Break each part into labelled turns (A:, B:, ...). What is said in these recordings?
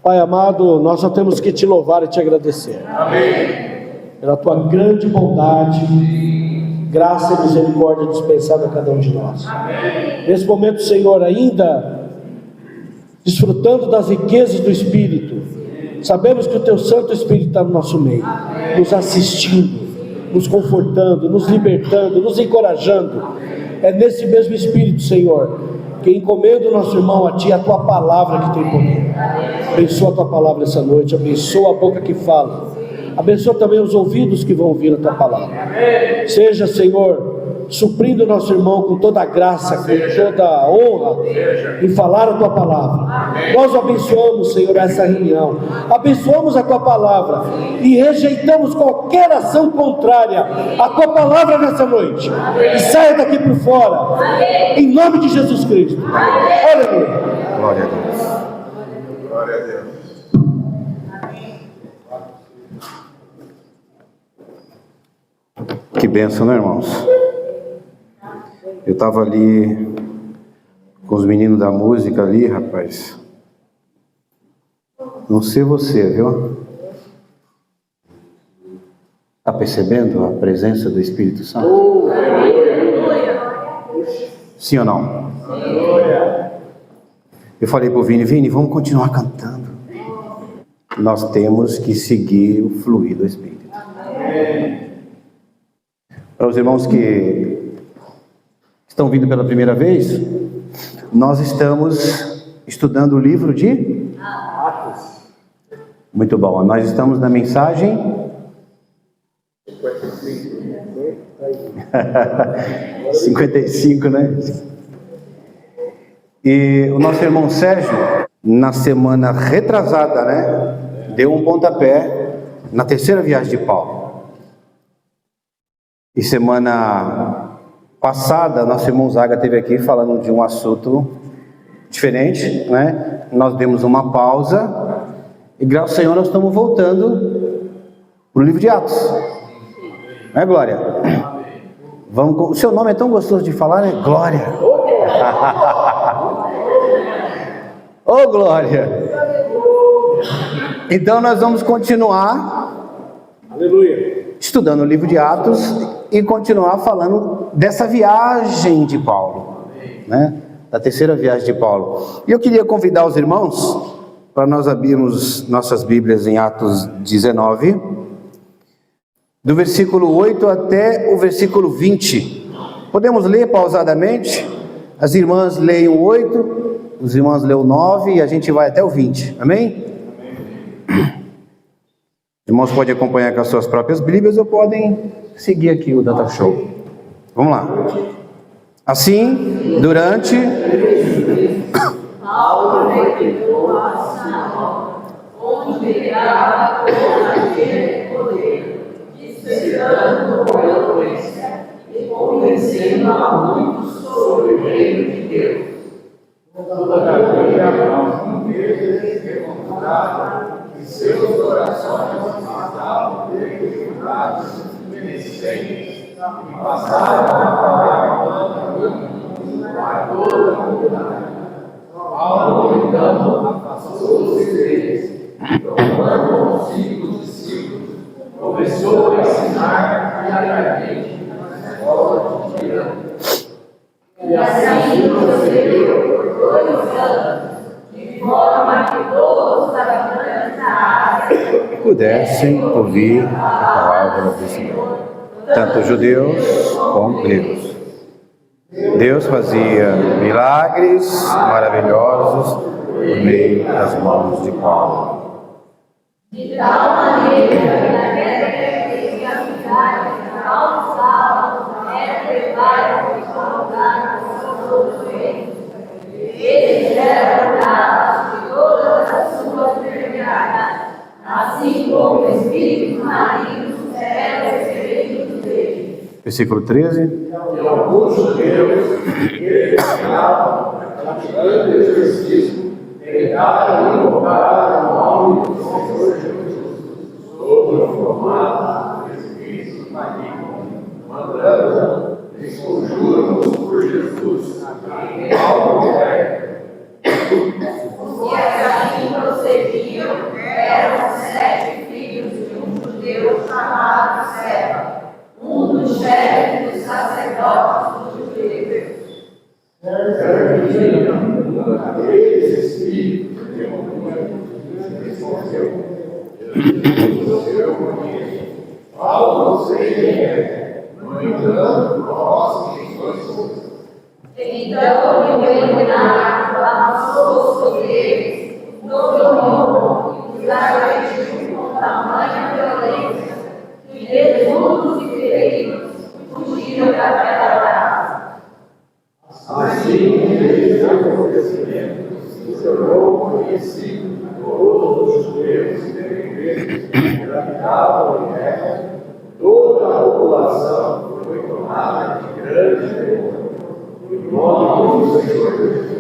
A: Pai amado, nós só temos que te louvar e te agradecer.
B: Amém.
A: Pela tua grande bondade, graça e misericórdia dispensada a cada um de nós.
B: Amém.
A: Nesse momento, Senhor, ainda desfrutando das riquezas do Espírito, sabemos que o teu Santo Espírito está no nosso meio, nos assistindo, nos confortando, nos libertando, nos encorajando. É nesse mesmo Espírito, Senhor, que encomendo o nosso irmão a ti, a tua palavra que tem poder. Abençoa a tua palavra essa noite, abençoa a boca que fala, abençoa também os ouvidos que vão ouvir a tua palavra. Seja, Senhor, suprindo o nosso irmão com toda a graça, com toda a honra em falar a tua palavra. Nós abençoamos, Senhor, essa reunião, abençoamos a tua palavra e rejeitamos qualquer ação contrária à tua palavra nessa noite, e saia daqui por fora, em nome de Jesus Cristo. Aleluia.
C: Glória a Deus.
B: Glória a Deus.
C: Que bênção, né, irmãos? Eu estava ali com os meninos da música ali, rapaz. Não sei você, viu? Está percebendo a presença do Espírito Santo? Sim ou não? Eu falei para o Vini, vamos continuar cantando. Nós temos que seguir o fluir do Espírito. Para os irmãos que estão vindo pela primeira vez, nós estamos estudando o livro de Atos. Muito bom, nós estamos na mensagem 55, né? E o nosso irmão Sérgio, na semana retrasada, né, deu um pontapé na terceira viagem de Paulo. E semana passada, nosso irmão Zaga esteve aqui falando de um assunto diferente, né? Nós demos uma pausa e, graças ao Senhor, nós estamos voltando para o livro de Atos. Não é, Glória? Vamos, o seu nome é tão gostoso de falar, né? Glória. Ô, Glória. Então, nós vamos continuar.
A: Aleluia.
C: Estudando o livro de Atos e continuar falando dessa viagem de Paulo, né? Da terceira viagem de Paulo. E eu queria convidar os irmãos para nós abrirmos nossas Bíblias em Atos 19, do versículo 8 até o versículo 20. Podemos ler pausadamente? As irmãs leem o 8, os irmãos leem o 9 e a gente vai até o 20. Amém? Irmãos podem acompanhar com as suas próprias Bíblias ou podem seguir aqui o Data Show. Vamos lá. Assim, durante
D: Paulo retirou a sinagoga, onde pregava com aquele poder, despertando a eloquência e convencendo a muitos sobre o reino de Deus.
B: Todavia, alguns deles demonstravam que seus corações estavam debilitados, inexistentes, e passaram a falar a toda a comunidade. Paulo, então, afastou-se deles, e tomando consigo os discípulos, começou a ensinar diariamente na escola de Tirano.
D: E assim procedeu por 2 anos, de forma que todos os habitantes da Ásia
C: pudessem ouvir a palavra do Senhor, tanto judeus como gregos. Deus fazia milagres maravilhosos por meio das mãos de Paulo.
D: de tal maneira que naquela vez que a cidade alçava era levada e colocada sobre os joelhos, eles eram curados de todas as suas enfermidades, assim como o espírito maligno era recebido deles.
C: Versículo 13.
B: E alguns judeus que estavam praticando exercício tentaram invocar o nome do Senhor Jesus sobre o formato do espírito maligno, mandando lhes conjuros por Jesus, em algo é.
D: E assim procediam
B: Paulo não sei quem é, no entanto, nós em suas coisas.
D: Então eu ordenava a nossos poderes, todo mundo, e agiu com tamanha violência, que desnudos e feridos fugiram daquela casa.
B: Assim, este acontecimento se tornou conhecido de todos os judeus e gregos que habitavam em Éfeso. Toda a população foi tomada de grande temor. Em nome do Senhor Jesus,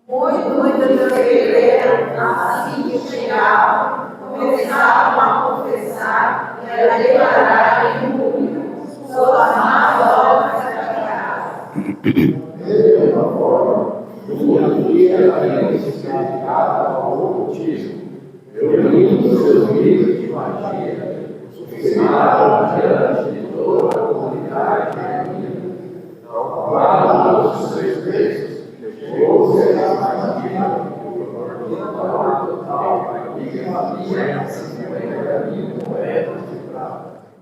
D: Muitos creram, assim que chegavam, começavam a confessar e a declarar em público suas más obras praticadas.
B: de uma forma, uma dia havia se dedicado ao ocultismo, reunindo seus livros de magia, ensinaram diante de toda a comunidade reunida. Ao lado dos seus textos, chegou-se a magia, o tornado total,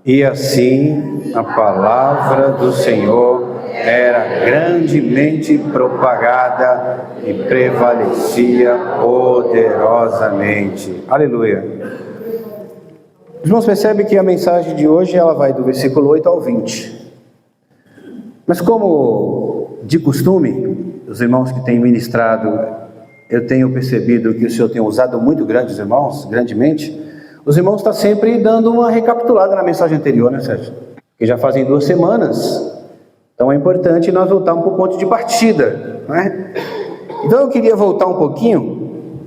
C: E assim a palavra do Senhor era grandemente propagada e prevalecia poderosamente. Aleluia. Os irmãos percebem que a mensagem de hoje ela vai do versículo 8 ao 20. Mas como de costume, os irmãos que têm ministrado, eu tenho percebido que o Senhor tem usado muito grandes irmãos, grandemente. Os irmãos estão sempre dando uma recapitulada na mensagem anterior, né, Sérgio? Porque já fazem 2 semanas. Então é importante nós voltarmos para o ponto de partida, né? Então eu queria voltar um pouquinho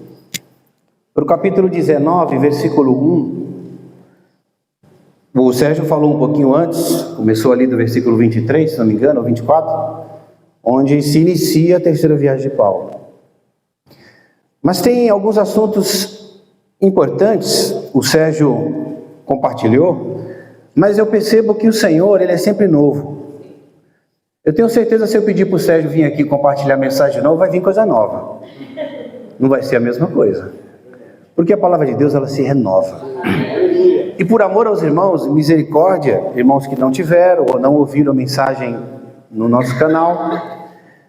C: para o capítulo 19, versículo 1. O Sérgio falou um pouquinho antes, começou ali do versículo 23, se não me engano, ou 24, onde se inicia a terceira viagem de Paulo. Mas tem alguns assuntos importantes, o Sérgio compartilhou, mas eu percebo que o Senhor, Ele é sempre novo. Eu tenho certeza, se eu pedir para o Sérgio vir aqui compartilhar mensagem nova, vai vir coisa nova. Não vai ser a mesma coisa. Porque a palavra de Deus, ela se renova. E por amor aos irmãos, misericórdia, irmãos que não tiveram ou não ouviram a mensagem no nosso canal,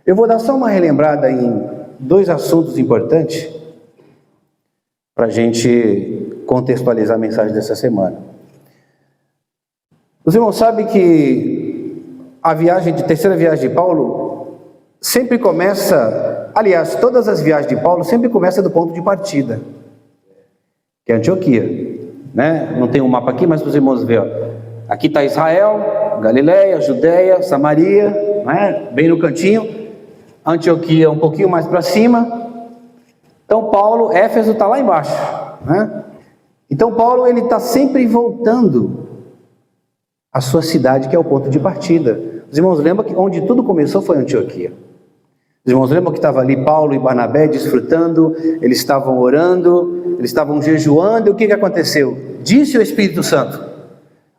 C: eu vou dar só uma relembrada em 2 assuntos importantes para a gente contextualizar a mensagem dessa semana. Os irmãos sabem que a terceira viagem de Paulo sempre começa, aliás, todas as viagens de Paulo sempre começam do ponto de partida, que é Antioquia, né? Não tem um mapa aqui, mas para os irmãos verem, ó. Aqui está Israel, Galileia, Judeia, Samaria, né? Bem no cantinho. Antioquia um pouquinho mais para cima. Então Paulo, Éfeso está lá embaixo, né? Então Paulo, ele está sempre voltando à sua cidade, que é o ponto de partida. Os irmãos lembram que onde tudo começou foi Antioquia. Os irmãos lembram que estava ali Paulo e Barnabé desfrutando, eles estavam orando, eles estavam jejuando, e o que aconteceu? Disse o Espírito Santo.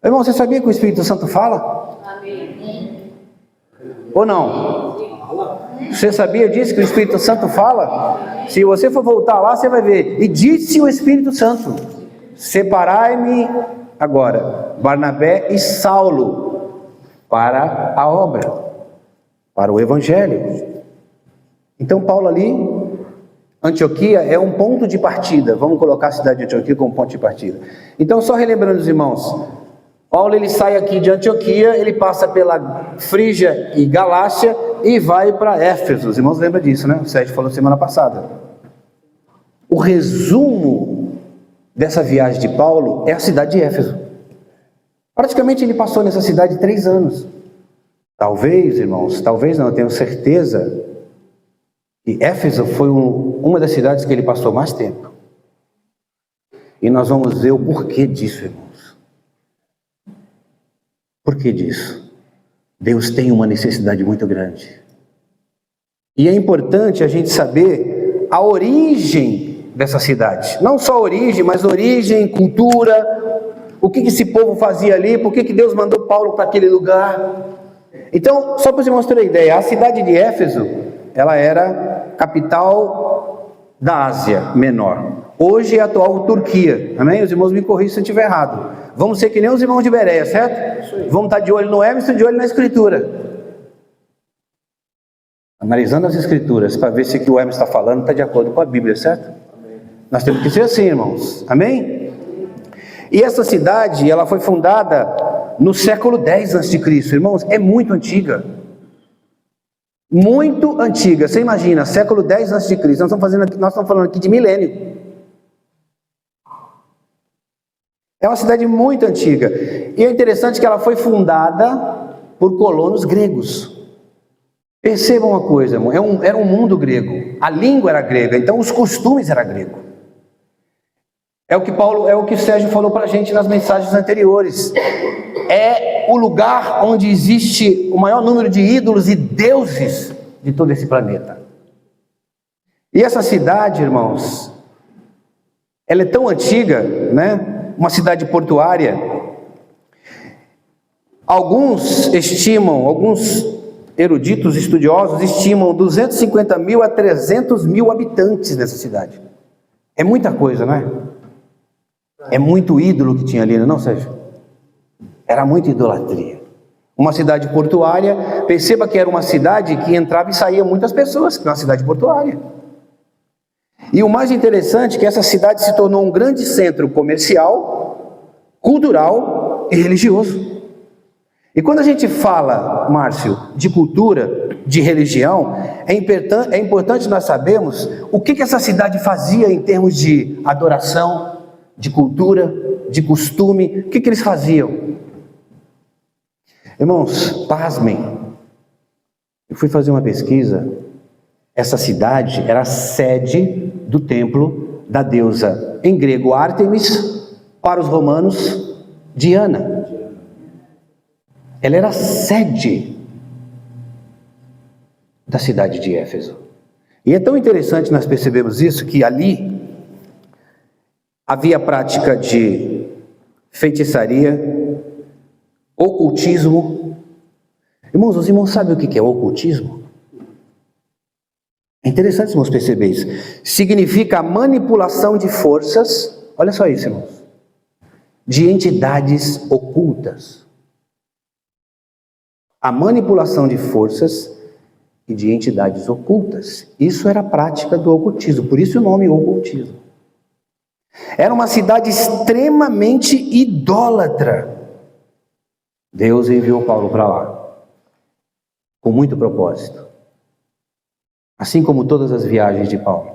C: Irmão, você sabia que o Espírito Santo fala?
D: Amém.
C: Ou não? Você sabia disso, que o Espírito Santo fala? Se você for voltar lá, você vai ver. E disse o Espírito Santo: separai-me agora, Barnabé e Saulo, para a obra, para o Evangelho. Então Paulo ali, Antioquia é um ponto de partida. Vamos colocar a cidade de Antioquia como ponto de partida. Então, só relembrando os irmãos, Paulo ele sai aqui de Antioquia, ele passa pela Frígia e Galácia e vai para Éfeso. Os irmãos lembram disso, né? O Sérgio falou semana passada. O resumo dessa viagem de Paulo é a cidade de Éfeso. Praticamente ele passou nessa cidade 3 anos. Talvez, irmãos, talvez não, eu tenho certeza que Éfeso foi uma das cidades que ele passou mais tempo. E nós vamos ver o porquê disso, irmãos. Por que disso? Deus tem uma necessidade muito grande. E é importante a gente saber a origem dessa cidade. Não só a origem, mas origem, cultura, o que esse povo fazia ali, por que Deus mandou Paulo para aquele lugar. Então, só para os irmãos terem ideia, a cidade de Éfeso, ela era capital da Ásia Menor. Hoje é a atual Turquia. Amém? Os irmãos me corrigem se eu estiver errado. Vamos ser que nem os irmãos de Bereia, certo? Vamos estar de olho no Emerson, de olho na Escritura. Analisando as Escrituras, para ver se o que o Emerson está falando está de acordo com a Bíblia, certo? Nós temos que ser assim, irmãos. Amém? E essa cidade, ela foi fundada no século 10 a.C., irmãos, é muito antiga. Muito antiga. Você imagina, século 10 a.C., nós estamos falando aqui de milênio. É uma cidade muito antiga. E é interessante que ela foi fundada por colonos gregos. Percebam uma coisa, irmão, era um mundo grego. A língua era grega, então os costumes eram gregos. É o que Sérgio falou para a gente nas mensagens anteriores. É o lugar onde existe o maior número de ídolos e deuses de todo esse planeta. E essa cidade, irmãos, ela é tão antiga, né? Uma cidade portuária. Alguns eruditos estudiosos estimam 250 mil a 300 mil habitantes nessa cidade. É muita coisa, não é? É muito ídolo que tinha ali, não, Sérgio? Era muita idolatria. Uma cidade portuária, perceba que era uma cidade que entrava e saía muitas pessoas, que é uma cidade portuária. E o mais interessante é que essa cidade se tornou um grande centro comercial, cultural e religioso. E quando a gente fala, Márcio, de cultura, de religião, é importante nós sabermos o que essa cidade fazia em termos de adoração, de cultura, de costume. O que eles faziam? Irmãos, pasmem. Eu fui fazer uma pesquisa. Essa cidade era a sede do templo da deusa, em grego, Ártemis, para os romanos, Diana. Ela era a sede da cidade de Éfeso. E é tão interessante nós percebemos isso, que ali havia a prática de feitiçaria, ocultismo. Irmãos, os irmãos sabem o que é ocultismo? É interessante, irmãos, perceber isso. Significa a manipulação de forças, olha só isso, irmãos, de entidades ocultas. A manipulação de forças e de entidades ocultas. Isso era a prática do ocultismo, por isso o nome ocultismo. Era uma cidade extremamente idólatra. Deus enviou Paulo para lá, com muito propósito. Assim como todas as viagens de Paulo.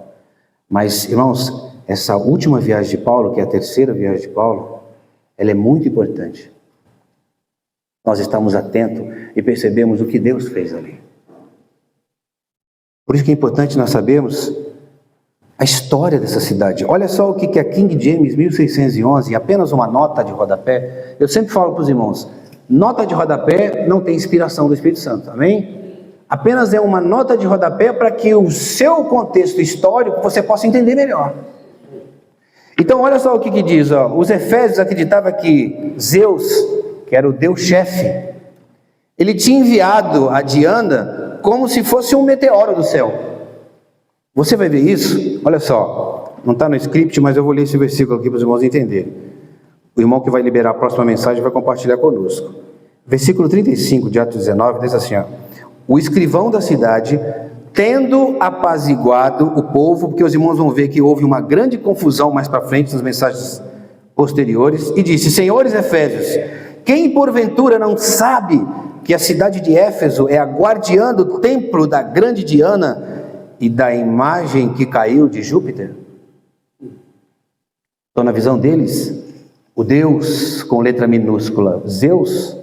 C: Mas, irmãos, essa última viagem de Paulo, que é a terceira viagem de Paulo, ela é muito importante. Nós estamos atentos e percebemos o que Deus fez ali. Por isso que é importante nós sabermos a história dessa cidade. Olha só o que a King James 1611, apenas uma nota de rodapé. Eu sempre falo para os irmãos, nota de rodapé não tem inspiração do Espírito Santo, amém? Apenas é uma nota de rodapé para que o seu contexto histórico você possa entender melhor. Então olha só o que diz, ó. Os efésios acreditavam que Zeus, que era o Deus-chefe, ele tinha enviado a Diana como se fosse um meteoro do céu. Você vai ver isso? Olha só, não está no script, mas eu vou ler esse versículo aqui para os irmãos entenderem. O irmão que vai liberar a próxima mensagem vai compartilhar conosco. Versículo 35 de Atos 19 diz assim, ó: o escrivão da cidade, tendo apaziguado o povo, porque os irmãos vão ver que houve uma grande confusão mais para frente nas mensagens posteriores, e disse: senhores Efésios, quem porventura não sabe que a cidade de Éfeso é a guardiã do templo da grande Diana e da imagem que caiu de Júpiter? Então, na visão deles, o Deus, com letra minúscula, Zeus,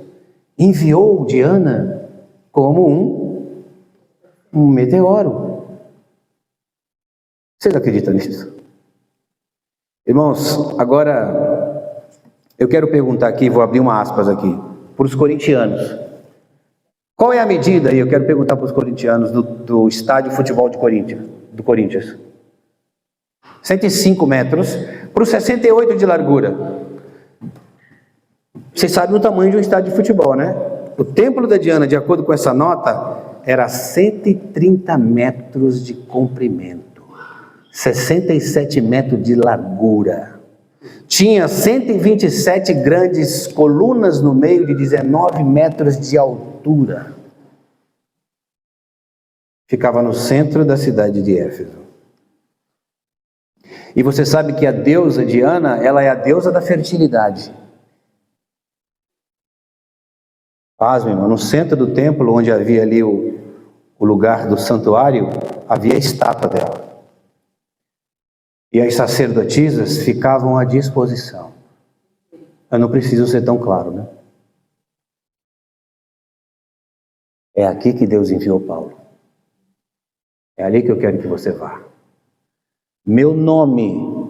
C: enviou Diana como um meteoro. Vocês acreditam nisso? Irmãos, agora eu quero perguntar aqui, vou abrir uma aspas aqui, para os corintianos. Qual é a medida, e eu quero perguntar para os corintianos, do estádio de futebol do Corinthians? 105 metros, para os 68 de largura. Vocês sabem o tamanho de um estádio de futebol, né? O templo da Diana, de acordo com essa nota, era 130 metros de comprimento. 67 metros de largura. Tinha 127 grandes colunas no meio de 19 metros de altura. Ficava no centro da cidade de Éfeso. E você sabe que a deusa Diana, ela é a deusa da fertilidade. Pasme, irmão, no centro do templo, onde havia ali o lugar do santuário, havia a estátua dela. E as sacerdotisas ficavam à disposição. Eu não preciso ser tão claro, né? É aqui que Deus enviou Paulo. É ali que eu quero que você vá. Meu nome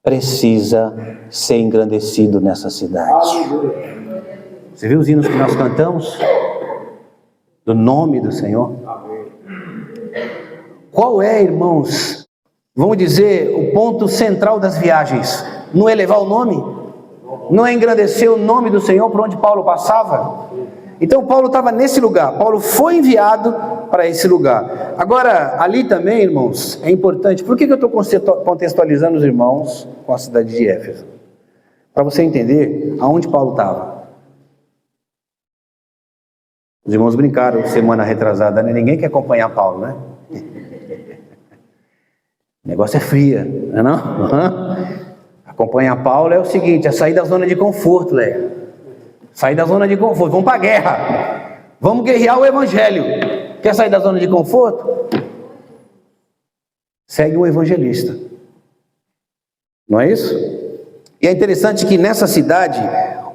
C: precisa ser engrandecido nessa cidade. Você viu os hinos que nós cantamos? Do nome do Senhor? Qual é, irmãos, vamos dizer, o ponto central das viagens? Não é elevar o nome? Não é engrandecer o nome do Senhor por onde Paulo passava? Então Paulo estava nesse lugar. Paulo foi enviado para esse lugar. Agora, ali também, irmãos, é importante. Por que eu estou contextualizando os irmãos com a cidade de Éfeso? Para você entender aonde Paulo estava. Os irmãos brincaram semana retrasada, né? Ninguém quer acompanhar Paulo, né? O negócio é fria, não é não? Acompanhar Paulo é o seguinte, é sair da zona de conforto, Léo. Sair da zona de conforto, vamos para a guerra. Vamos guerrear o evangelho. Quer sair da zona de conforto? Segue o evangelista. Não é isso? E é interessante que nessa cidade,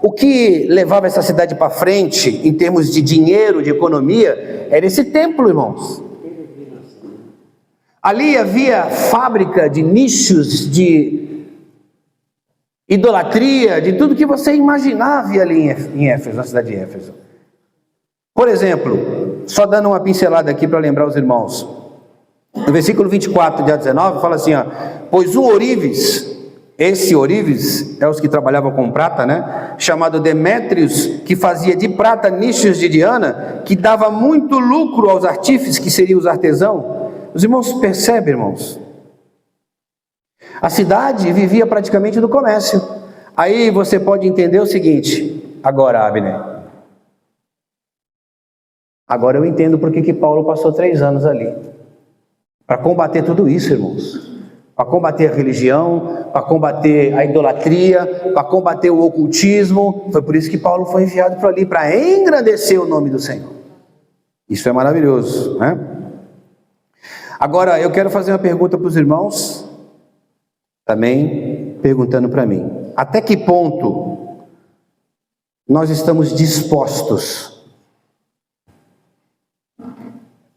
C: o que levava essa cidade para frente, em termos de dinheiro, de economia, era esse templo, irmãos. Ali havia fábrica de nichos, de idolatria, de tudo que você imaginava ali em Éfeso, na cidade de Éfeso. Por exemplo, só dando uma pincelada aqui para lembrar os irmãos. No versículo 24 de 19, fala assim, ó, pois um ourives, esse ourives é os que trabalhavam com prata, né? Chamado Demétrios, que fazia de prata nichos de Diana, que dava muito lucro aos artífices, que seriam os artesãos. Os irmãos percebem, irmãos? A cidade vivia praticamente do comércio. Aí você pode entender o seguinte, agora, Abner. Agora eu entendo por que Paulo passou 3 anos ali. Para combater tudo isso, irmãos. Para combater a religião, para combater a idolatria, para combater o ocultismo. Foi por isso que Paulo foi enviado para ali, para engrandecer o nome do Senhor. Isso é maravilhoso, né? Agora, eu quero fazer uma pergunta para os irmãos, também perguntando para mim. Até que ponto nós estamos dispostos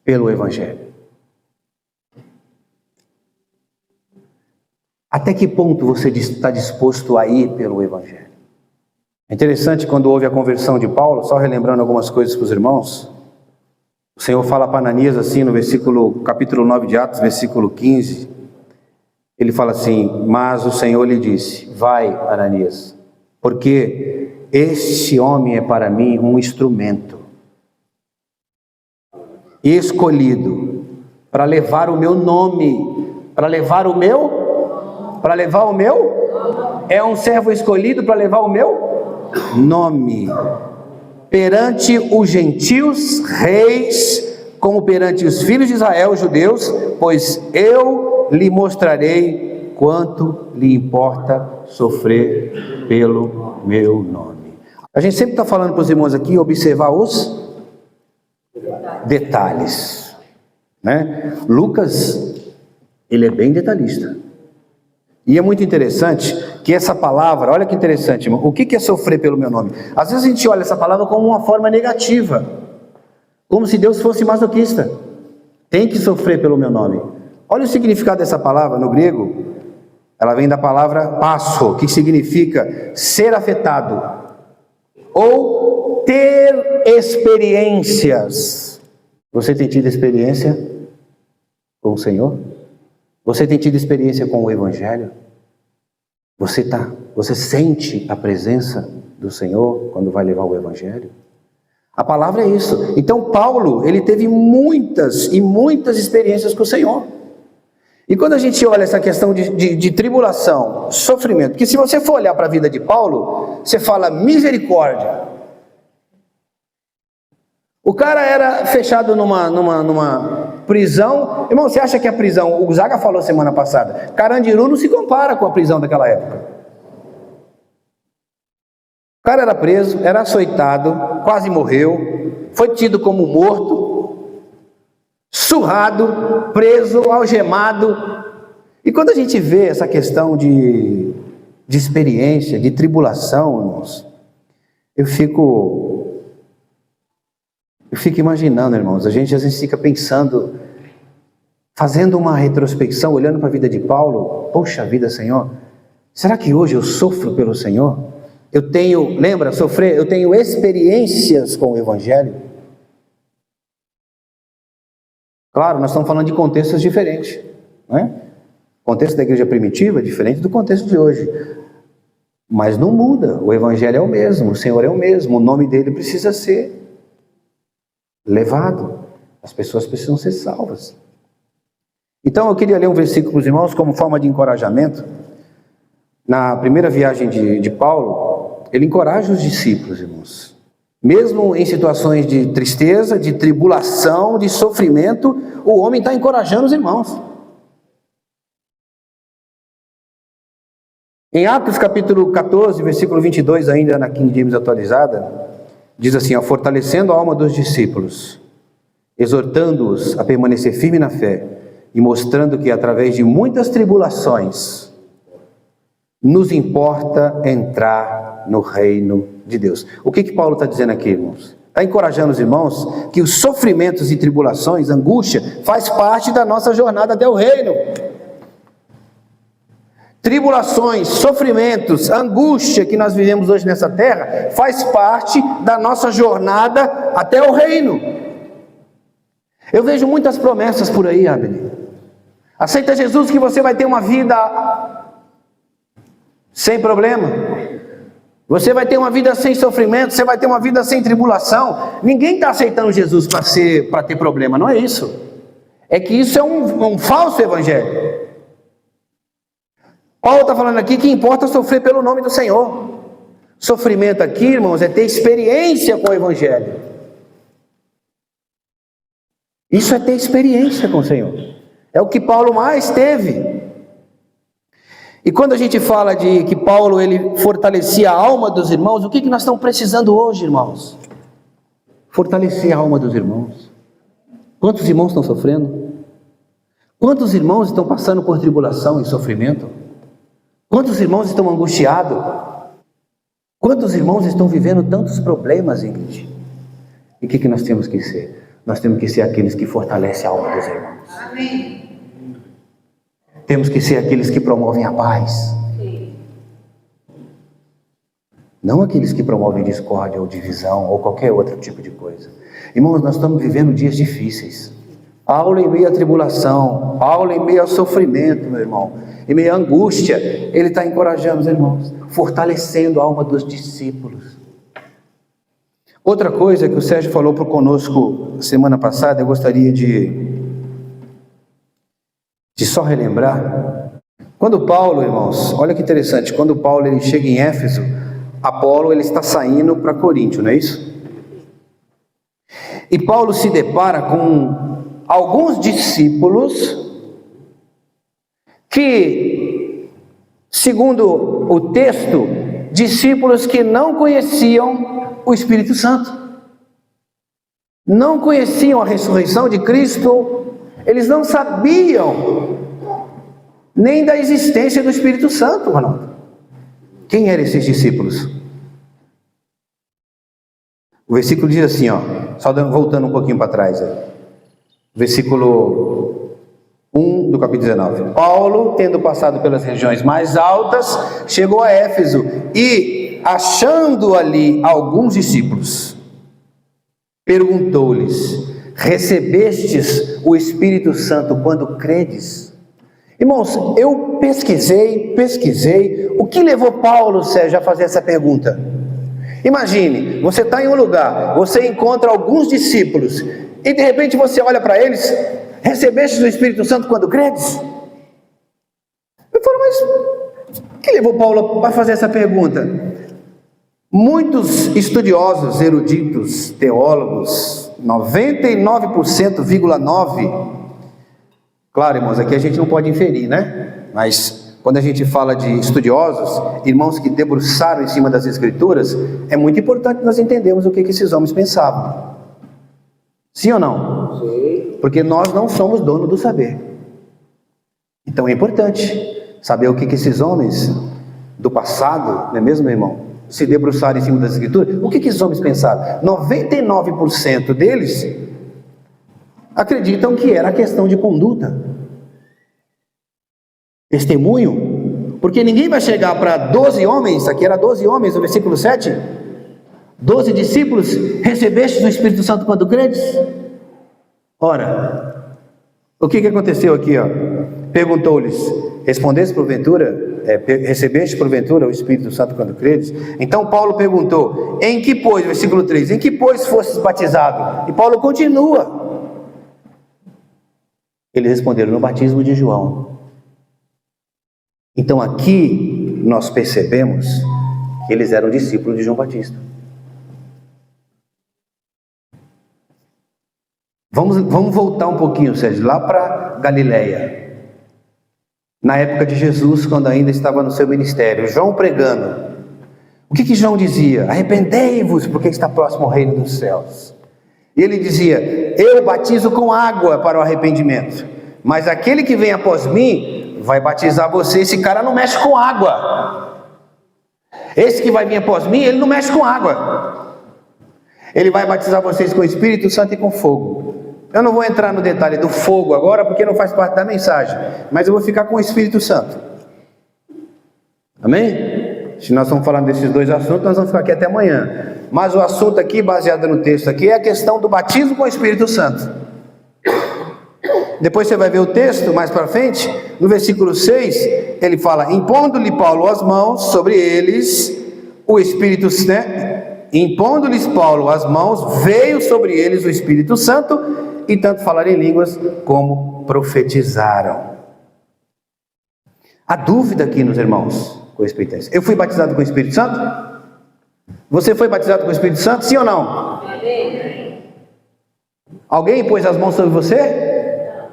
C: pelo Evangelho? Até que ponto você está disposto a ir pelo Evangelho? É interessante quando houve a conversão de Paulo, só relembrando algumas coisas para os irmãos. O Senhor fala para Ananias assim no capítulo 9 de Atos, versículo 15. Ele fala assim, mas o Senhor lhe disse, vai, Ananias, porque este homem é para mim um instrumento escolhido para levar o meu nome, é um servo escolhido para levar o meu nome perante os gentios, reis, como perante os filhos de Israel, judeus, pois eu lhe mostrarei quanto lhe importa sofrer pelo meu nome. A gente sempre está falando para os irmãos aqui, observar os detalhes, né? Lucas, ele é bem detalhista. E é muito interessante que essa palavra, olha que interessante, irmão, o que é sofrer pelo meu nome? Às vezes a gente olha essa palavra como uma forma negativa, como se Deus fosse masoquista. Tem que sofrer pelo meu nome. Olha o significado dessa palavra no grego. Ela vem da palavra passo, que significa ser afetado ou ter experiências. Você tem tido experiência com o Senhor? Você tem tido experiência com o Evangelho? Você sente a presença do Senhor quando vai levar o Evangelho? A palavra é isso. Então Paulo, ele teve muitas e muitas experiências com o Senhor. E quando a gente olha essa questão de tribulação, sofrimento, porque se você for olhar para a vida de Paulo, você fala misericórdia. O cara era fechado numa prisão. Irmão, você acha que a prisão, o Zaga falou semana passada, Carandiru não se compara com a prisão daquela época. O cara era preso, era açoitado, quase morreu, foi tido como morto, surrado, preso, algemado. E quando a gente vê essa questão de experiência, de tribulação, irmãos, eu fico imaginando, irmãos, a gente às vezes fica pensando, fazendo uma retrospecção, olhando para a vida de Paulo. Poxa vida, Senhor, será que hoje eu sofro pelo Senhor? Eu tenho, lembra, sofrer, eu tenho experiências com o Evangelho. Claro, nós estamos falando de contextos diferentes, não é? O contexto da igreja primitiva é diferente do contexto de hoje. Mas não muda, o Evangelho é o mesmo, o Senhor é o mesmo, o nome dele precisa ser levado, as pessoas precisam ser salvas. Então eu queria ler um versículo para os irmãos como forma de encorajamento. Na primeira viagem de Paulo, ele encoraja os discípulos, irmãos. Mesmo em situações de tristeza, de tribulação, de sofrimento, o homem está encorajando os irmãos. Em Atos capítulo 14, versículo 22, ainda na King James atualizada, diz assim, ó, fortalecendo a alma dos discípulos, exortando-os a permanecer firme na fé e mostrando que através de muitas tribulações nos importa entrar no reino de Deus. O que Paulo está dizendo aqui, irmãos? Está encorajando os irmãos que os sofrimentos e tribulações, angústia, faz parte da nossa jornada até o reino. Tribulações, sofrimentos, angústia que nós vivemos hoje nessa terra, faz parte da nossa jornada até o reino. Eu vejo muitas promessas por aí, Abel. Aceita Jesus que você vai ter uma vida sem problema. Você vai ter uma vida sem sofrimento, você vai ter uma vida sem tribulação. Ninguém está aceitando Jesus para ter problema, não é isso. É que isso é um falso evangelho. Paulo está falando aqui que importa sofrer pelo nome do Senhor. Sofrimento aqui, irmãos, é ter experiência com o Evangelho. Isso é ter experiência com o Senhor. É o que Paulo mais teve. E quando a gente fala de que Paulo ele fortalecia a alma dos irmãos, o que nós estamos precisando hoje, irmãos? Fortalecer a alma dos irmãos. Quantos irmãos estão sofrendo? Quantos irmãos estão passando por tribulação e sofrimento? Quantos irmãos estão angustiados? Quantos irmãos estão vivendo tantos problemas, Ingrid? E o que nós temos que ser? Nós temos que ser aqueles que fortalecem a alma dos irmãos. Amém. Temos que ser aqueles que promovem a paz. Sim. Não aqueles que promovem discórdia ou divisão ou qualquer outro tipo de coisa. Irmãos, nós estamos vivendo dias difíceis. Paulo em meio à tribulação, Paulo em meio ao sofrimento, meu irmão, em meio à angústia, ele está encorajando os irmãos, fortalecendo a alma dos discípulos. Outra coisa que o Sérgio falou para conosco semana passada, eu gostaria de só relembrar. Quando Paulo, irmãos, olha que interessante, quando Paulo ele chega em Éfeso, Apolo ele está saindo para Coríntio, não é isso? E Paulo se depara com alguns discípulos que, segundo o texto, discípulos que não conheciam o Espírito Santo, não conheciam a ressurreição de Cristo, eles não sabiam nem da existência do Espírito Santo, Ronaldo. Quem eram esses discípulos? O versículo diz assim, ó, só voltando um pouquinho para trás, versículo 1 do capítulo 19. Paulo, tendo passado pelas regiões mais altas, chegou a Éfeso e, achando ali alguns discípulos, perguntou-lhes: recebestes o Espírito Santo quando credes? Irmãos, eu pesquisei, o que levou Paulo, Sérgio, a fazer essa pergunta? Imagine, você está em um lugar, você encontra alguns discípulos, e de repente você olha para eles: recebestes o Espírito Santo quando credes? Mas o que levou Paulo a fazer essa pergunta? Muitos estudiosos, eruditos, teólogos, 99,9%, claro, irmãos, aqui a gente não pode inferir, né? Mas quando a gente fala de estudiosos, irmãos que debruçaram em cima das Escrituras, é muito importante nós entendermos o que esses homens pensavam. Sim ou não?
A: Sim.
C: Porque nós não somos dono do saber. Então é importante saber o que esses homens do passado, não é mesmo, meu irmão? Se debruçaram em cima das Escrituras. O que esses homens pensaram? 99% deles acreditam que era questão de conduta, testemunho, porque ninguém vai chegar para 12 homens, aqui era 12 homens no versículo 7, 12 discípulos, recebestes o Espírito Santo quando credes? Ora, o que aconteceu aqui, ó? Perguntou-lhes, respondeste porventura, recebeste porventura o Espírito Santo quando credes? Então Paulo perguntou, em que pois, versículo 3, em que pois fostes batizado? E Paulo continua. Eles responderam, no batismo de João. Então aqui nós percebemos que eles eram discípulos de João Batista. Vamos voltar um pouquinho, Sérgio, lá para Galileia. Na época de Jesus, quando ainda estava no seu ministério, João pregando. O que João dizia? Arrependei-vos, porque está próximo o reino dos céus. E ele dizia, eu batizo com água para o arrependimento, mas aquele que vem após mim vai batizar você. Esse cara não mexe com água. Esse que vai vir após mim, ele não mexe com água. Ele vai batizar vocês com o Espírito Santo e com fogo. Eu não vou entrar no detalhe do fogo agora, porque não faz parte da mensagem, mas eu vou ficar com o Espírito Santo. Amém? Se nós estamos falando desses dois assuntos, nós vamos ficar aqui até amanhã. Mas o assunto aqui, baseado no texto aqui, é a questão do batismo com o Espírito Santo. Depois você vai ver o texto, mais para frente, no versículo 6, ele fala, impondo-lhe Paulo as mãos sobre eles, o Espírito Santo, né? Impondo-lhes Paulo as mãos, veio sobre eles o Espírito Santo, e tanto falaram em línguas como profetizaram. A dúvida aqui nos irmãos com respeito a isso. Eu fui batizado com o Espírito Santo? Você foi batizado com o Espírito Santo, sim ou não? Alguém pôs as mãos sobre você?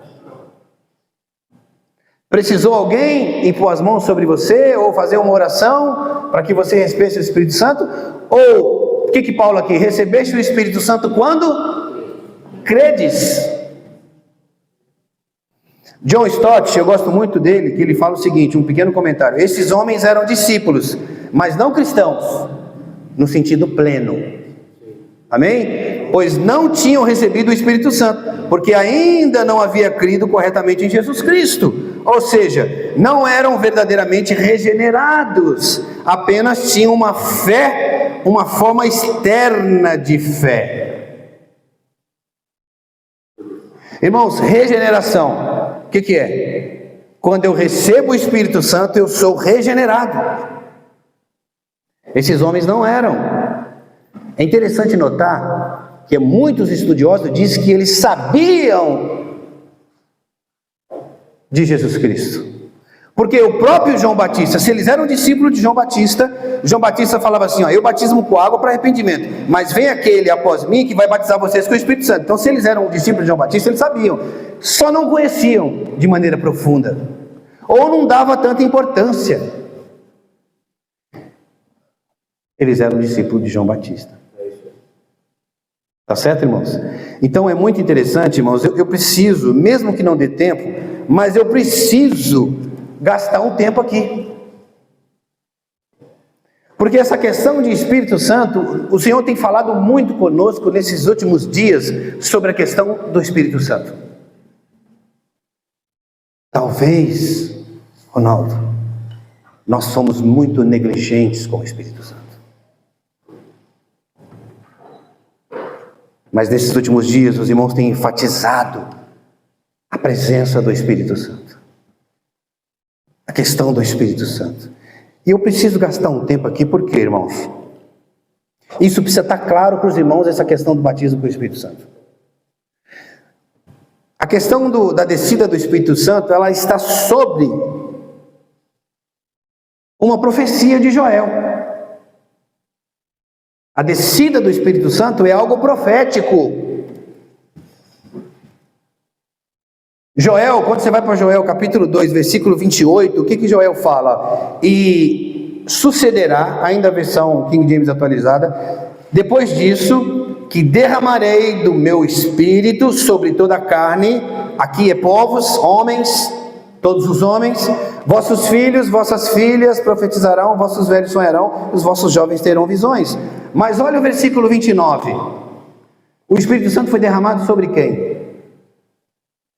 C: Precisou alguém impor as mãos sobre você, ou fazer uma oração, para que você recebesse o Espírito Santo? Ou, o que Paulo aqui, recebeste o Espírito Santo quando? Credes. John Stott, eu gosto muito dele, que ele fala o seguinte, um pequeno comentário, esses homens eram discípulos, mas não cristãos, no sentido pleno, amém? Pois não tinham recebido o Espírito Santo, porque ainda não havia crido corretamente em Jesus Cristo, ou seja, não eram verdadeiramente regenerados, apenas tinham uma fé, uma forma externa de fé. Irmãos, regeneração, o que é? Quando eu recebo o Espírito Santo, eu sou regenerado. Esses homens não eram. É interessante notar que muitos estudiosos dizem que eles sabiam de Jesus Cristo. Porque o próprio João Batista, se eles eram discípulos de João Batista falava assim, ó, eu batismo com água para arrependimento, mas vem aquele após mim que vai batizar vocês com o Espírito Santo. Então se eles eram discípulos de João Batista, eles sabiam, só não conheciam de maneira profunda, ou não dava tanta importância. Eles eram discípulos de João Batista. Tá certo, irmãos? Então é muito interessante, irmãos, eu preciso, mesmo que não dê tempo, mas eu preciso gastar um tempo aqui, porque essa questão de Espírito Santo, o Senhor tem falado muito conosco nesses últimos dias, sobre a questão do Espírito Santo. Talvez, Ronaldo, nós somos muito negligentes com o Espírito Santo, mas nesses últimos dias os irmãos têm enfatizado a presença do Espírito Santo, a questão do Espírito Santo. E eu preciso gastar um tempo aqui, por quê, irmãos? Isso precisa estar claro para os irmãos, essa questão do batismo com o Espírito Santo. A questão da descida do Espírito Santo, ela está sobre uma profecia de Joel. A descida do Espírito Santo é algo profético. Joel, quando você vai para Joel capítulo 2, versículo 28, o que Joel fala? E sucederá, ainda a versão King James atualizada, depois disso, que derramarei do meu espírito sobre toda a carne, aqui é povos, homens, todos os homens, vossos filhos, vossas filhas profetizarão, vossos velhos sonharão, os vossos jovens terão visões. Mas olha o versículo 29, o Espírito Santo foi derramado sobre quem?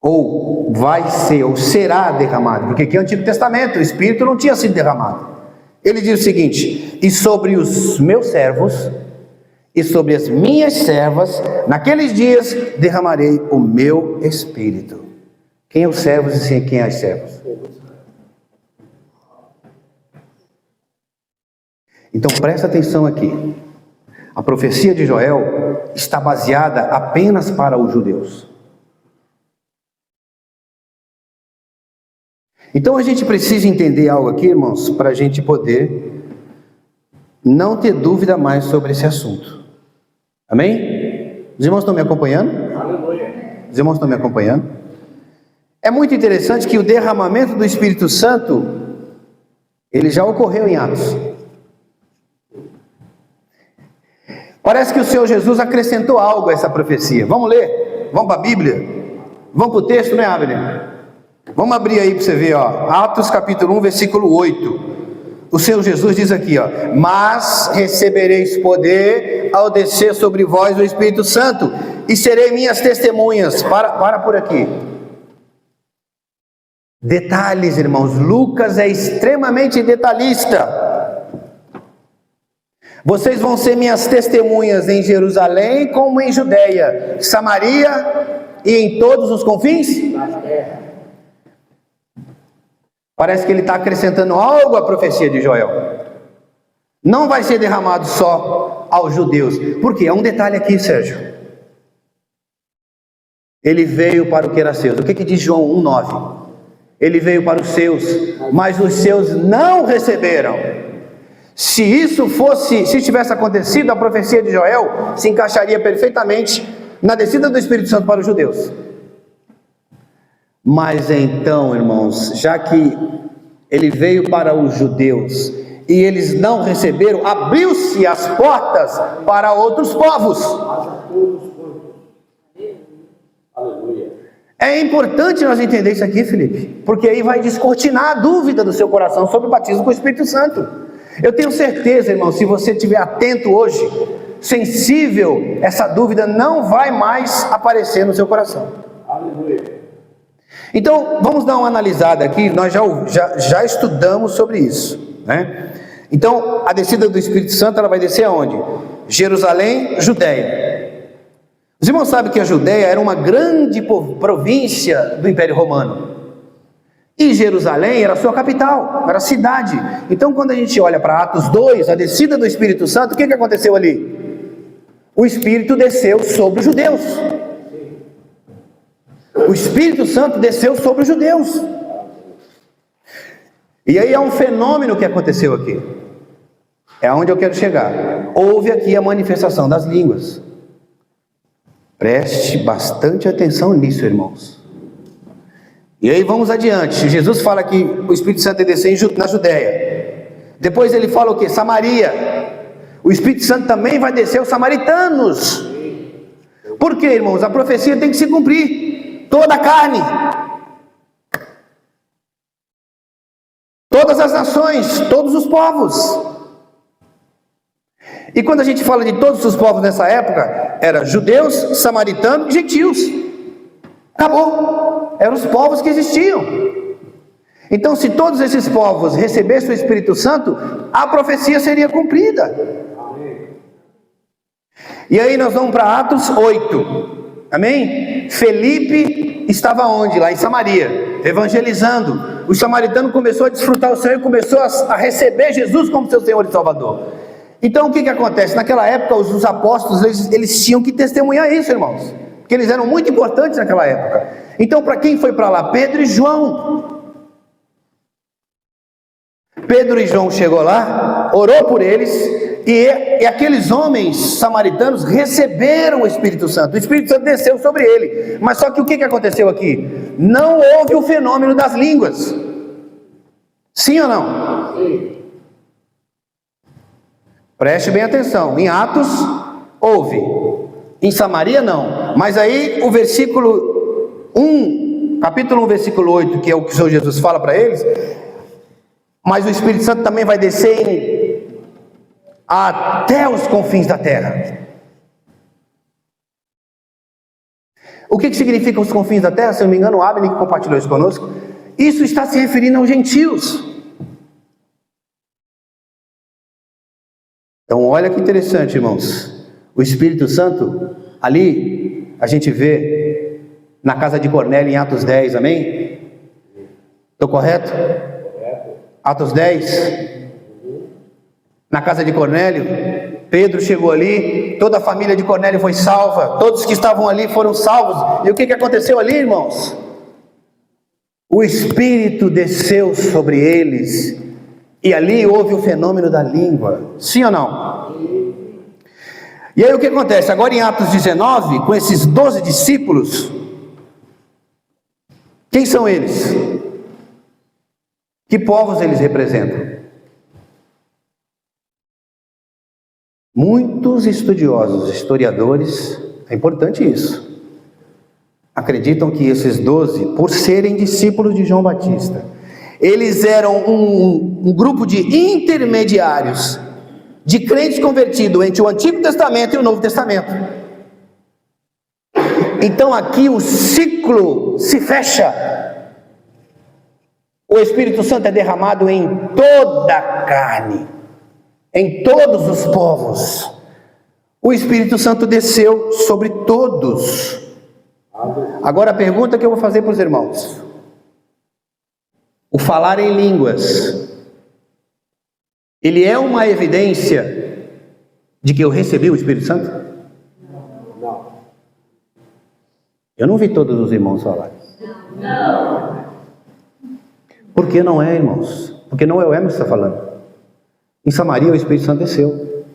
C: Ou vai ser, ou será derramado, porque aqui é o Antigo Testamento, o Espírito não tinha sido derramado. Ele diz o seguinte: e sobre os meus servos, e sobre as minhas servas, naqueles dias derramarei o meu Espírito. Quem é os servos e quem é as servas? Então presta atenção aqui. A profecia de Joel está baseada apenas para os judeus. Então a gente precisa entender algo aqui, irmãos, para a gente poder não ter dúvida mais sobre esse assunto. Amém? Os irmãos estão me acompanhando?
B: Aleluia.
C: Os irmãos estão me acompanhando? É muito interessante que o derramamento do Espírito Santo, ele já ocorreu em Atos. Parece que o Senhor Jesus acrescentou algo a essa profecia. Vamos ler? Vamos para a Bíblia? Vamos para o texto, né, Abner? Vamos abrir aí para você ver, ó. Atos capítulo 1, versículo 8. O Senhor Jesus diz aqui, ó: mas recebereis poder ao descer sobre vós o Espírito Santo, e serei minhas testemunhas. Para por aqui. Detalhes, irmãos. Lucas é extremamente detalhista. Vocês vão ser minhas testemunhas em Jerusalém, como em Judeia, Samaria e em todos os confins. Parece que ele está acrescentando algo à profecia de Joel. Não vai ser derramado só aos judeus. Por quê? Há um detalhe aqui, Sérgio. Ele veio para o que era seus. O que diz João 1,9? Ele veio para os seus, mas os seus não receberam. Se tivesse acontecido, a profecia de Joel se encaixaria perfeitamente na descida do Espírito Santo para os judeus. Mas então, irmãos, já que ele veio para os judeus e eles não receberam, abriu-se as portas para outros povos.
B: Aleluia.
C: É importante nós entender isso aqui, Felipe, porque aí vai descortinar a dúvida do seu coração sobre o batismo com o Espírito Santo. Eu tenho certeza, irmão, se você estiver atento hoje, sensível, essa dúvida não vai mais aparecer no seu coração.
B: Aleluia.
C: Então, vamos dar uma analisada aqui, nós já estudamos sobre isso, né? Então, a descida do Espírito Santo, ela vai descer aonde? Jerusalém, Judeia. Os irmãos sabem que a Judeia era uma grande província do Império Romano. E Jerusalém era a sua capital, era a cidade. Então, quando a gente olha para Atos 2, a descida do Espírito Santo, o que aconteceu ali? O Espírito desceu sobre os judeus. O Espírito Santo desceu sobre os judeus. E aí há um fenômeno que aconteceu aqui. É aonde eu quero chegar. Houve aqui a manifestação das línguas. Preste bastante atenção nisso, irmãos. E aí vamos adiante. Jesus fala que o Espírito Santo ia descer na Judéia. Depois ele fala o que? Samaria. O Espírito Santo também vai descer aos samaritanos. Por quê, irmãos? A profecia tem que se cumprir. Toda a carne, todas as nações, todos os povos. E quando a gente fala de todos os povos nessa época, era judeus, samaritanos e gentios. Acabou. Eram os povos que existiam. Então, se todos esses povos recebessem o Espírito Santo, a profecia seria cumprida. E aí nós vamos para Atos 8. Amém? Felipe estava onde? Lá em Samaria, evangelizando. O samaritano começou a desfrutar o Senhor e começou a receber Jesus como seu Senhor e Salvador. Então o que acontece? Naquela época os apóstolos eles tinham que testemunhar isso, irmãos, porque eles eram muito importantes naquela época. Então para quem foi para lá? Pedro e João. Pedro e João chegou lá, orou por eles, e aqueles homens samaritanos receberam o Espírito Santo. O Espírito Santo desceu sobre ele. Mas só que o que aconteceu aqui? Não houve o fenômeno das línguas. Sim ou não? Sim. Preste bem atenção. Em Atos houve, em Samaria não. Mas aí o versículo 1, capítulo 1, versículo 8, que é o que o Senhor Jesus fala para eles, mas o Espírito Santo também vai descer até os confins da terra. O que significa os confins da terra? Se eu não me engano, o Abner que compartilhou isso conosco, isso está se referindo aos gentios. Então olha que interessante, irmãos. O Espírito Santo, ali a gente vê na casa de Cornélio em Atos 10, amém? Estou correto? Atos 10, na casa de Cornélio, Pedro chegou ali, toda a família de Cornélio foi salva, todos que estavam ali foram salvos. E o que aconteceu ali, irmãos? O Espírito desceu sobre eles, e ali houve o fenômeno da língua. Sim ou não? E aí o que acontece? Agora em Atos 19, com esses 12 discípulos, quem são eles? Que povos eles representam? Muitos estudiosos, historiadores, é importante isso, acreditam que esses 12, por serem discípulos de João Batista, eles eram um grupo de intermediários, de crentes convertidos entre o Antigo Testamento e o Novo Testamento. Então aqui o ciclo se fecha. O Espírito Santo é derramado em toda a carne, em todos os povos. O Espírito Santo desceu sobre todos. Agora a pergunta que eu vou fazer para os irmãos: o falar em línguas, ele é uma evidência de que eu recebi o Espírito Santo?
A: Não.
C: Eu não vi todos os irmãos falarem. Não. Por que não é, irmãos? Porque não é o Emerson que está falando. Em Samaria o Espírito Santo desceu,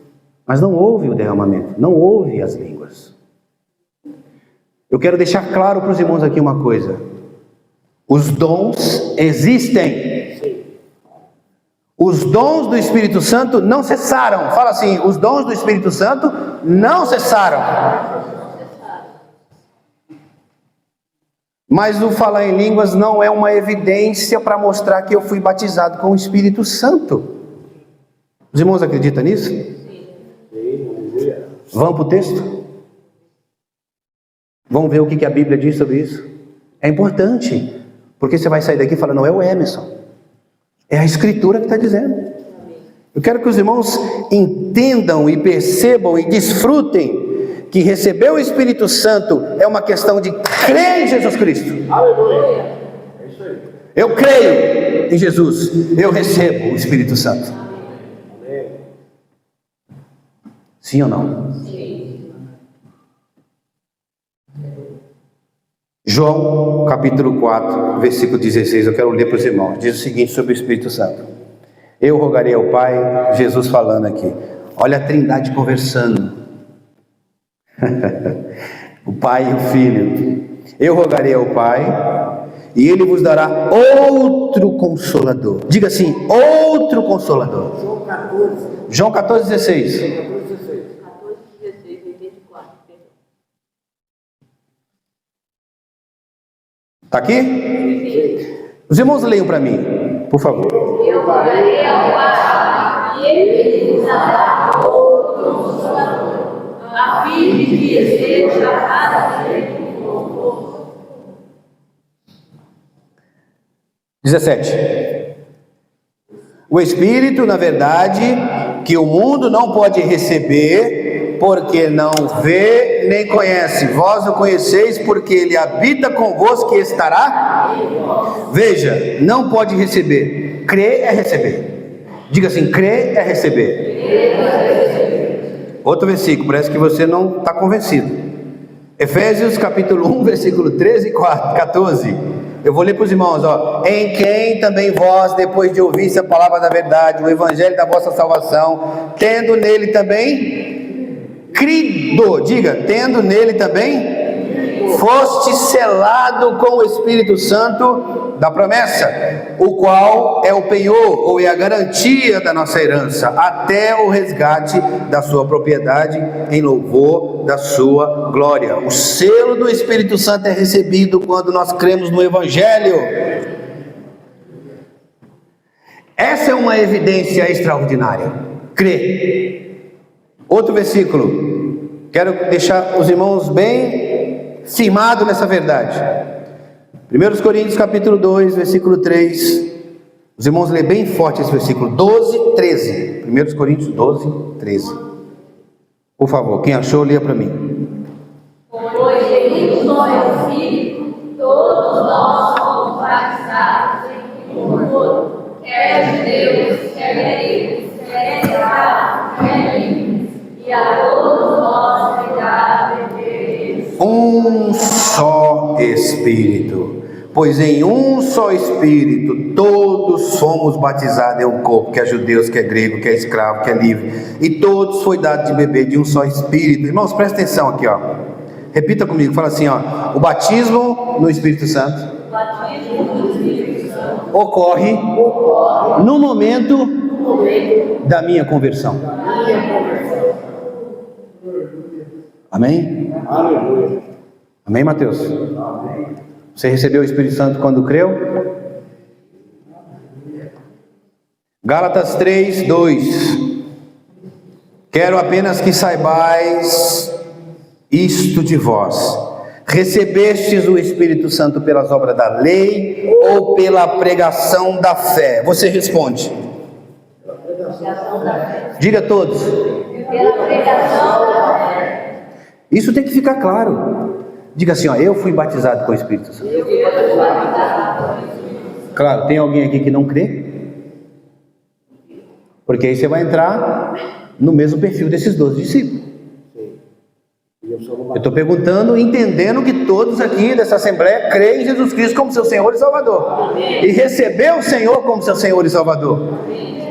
C: mas não houve o derramamento, não houve as línguas. Eu quero deixar claro para os irmãos aqui uma coisa: os dons existem. Os dons do Espírito Santo não cessaram. Fala assim: os dons do Espírito Santo não cessaram. Mas o falar em línguas não é uma evidência para mostrar que eu fui batizado com o Espírito Santo. Os irmãos acreditam nisso? Vamos para o texto? Vamos ver o que a Bíblia diz sobre isso? É importante, porque você vai sair daqui falando: não é o Emerson, é a Escritura que está dizendo. Eu quero que os irmãos entendam e percebam e desfrutem que receber o Espírito Santo é uma questão de crer em Jesus Cristo.
A: Aleluia. É isso aí.
C: Eu creio em Jesus, eu recebo o Espírito Santo.
A: Amém.
C: Sim ou não?
D: Sim.
C: João capítulo 4, versículo 16, eu quero ler para os irmãos. Diz o seguinte sobre o Espírito Santo: eu rogarei ao Pai, Jesus falando aqui, olha a Trindade conversando. O Pai e o Filho. Eu rogarei ao Pai, e Ele vos dará outro Consolador. Diga assim: outro Consolador. João 14, 16.
D: 14, 16 e 24.
C: Está aqui? Os irmãos leiam para mim, por favor.
D: Eu rogarei ao Pai, e Ele vos dará outro Consolador, a fim de que esteja para sempre convosco.
C: 17. O Espírito, na verdade, que o mundo não pode receber, porque não vê nem conhece. Vós o conheceis, porque Ele habita convosco e estará. Veja, não pode receber. Crer é receber. Diga assim: crer é receber. Outro versículo, parece que você não está convencido. Efésios capítulo 1, versículo 13 e 14. Eu vou ler para os irmãos, ó. Em quem também vós, depois de ouvir a palavra da verdade, o evangelho da vossa salvação, tendo nele também crido, diga, tendo nele também foste selado com o Espírito Santo da promessa, o qual é o penhor, ou é a garantia da nossa herança, até o resgate da sua propriedade, em louvor da sua glória. O selo do Espírito Santo é recebido quando nós cremos no Evangelho. Essa é uma evidência extraordinária. Crê. Outro versículo. Quero deixar os irmãos bem firmados nessa verdade. 1 Coríntios capítulo 2, versículo 3. Os irmãos lêem bem forte esse versículo. 12, 13. 1 Coríntios 12, 13. Por favor, quem achou, leia para mim.
D: Pois em um só Espírito, todos nós somos batizados em um corpo, quer judeus, quer gregos, quer escravos, quer livres, e a todos nós foi dado beber
C: Um só Espírito. Pois em um só Espírito todos somos batizados em um corpo, quer judeus, quer grego, quer escravo, quer livre, e todos foi dado de beber de um só Espírito. Irmãos, presta atenção aqui, ó. Repita comigo, fala assim, ó. O batismo no Espírito Santo ocorre no momento da minha conversão. Amém? Amém, Mateus? Você recebeu o Espírito Santo quando creu? Gálatas 3, 2. Quero apenas que saibais isto de vós: recebestes o Espírito Santo pelas obras da lei ou pela pregação da fé? Você responde. Diga a todos.
D: pela pregação da fé.
C: Isso tem que ficar claro. Diga assim, ó, eu fui batizado com o Espírito Santo. Claro, tem alguém aqui que não crê? Porque aí você vai entrar no mesmo perfil desses 12 discípulos. Eu estou perguntando, entendendo que todos aqui dessa Assembleia creem em Jesus Cristo como seu Senhor e Salvador. E recebeu o Senhor como seu Senhor e Salvador.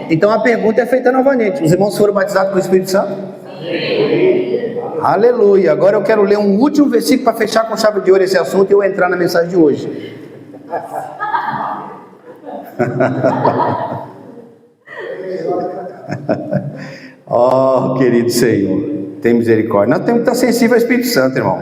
C: Então a pergunta é feita novamente. Os irmãos foram batizados com o Espírito Santo? Aleluia. Agora eu quero ler um último versículo para fechar com chave de ouro esse assunto e eu entrar na mensagem de hoje. Oh, querido Senhor, tem misericórdia. Nós temos que estar sensível ao Espírito Santo, irmão.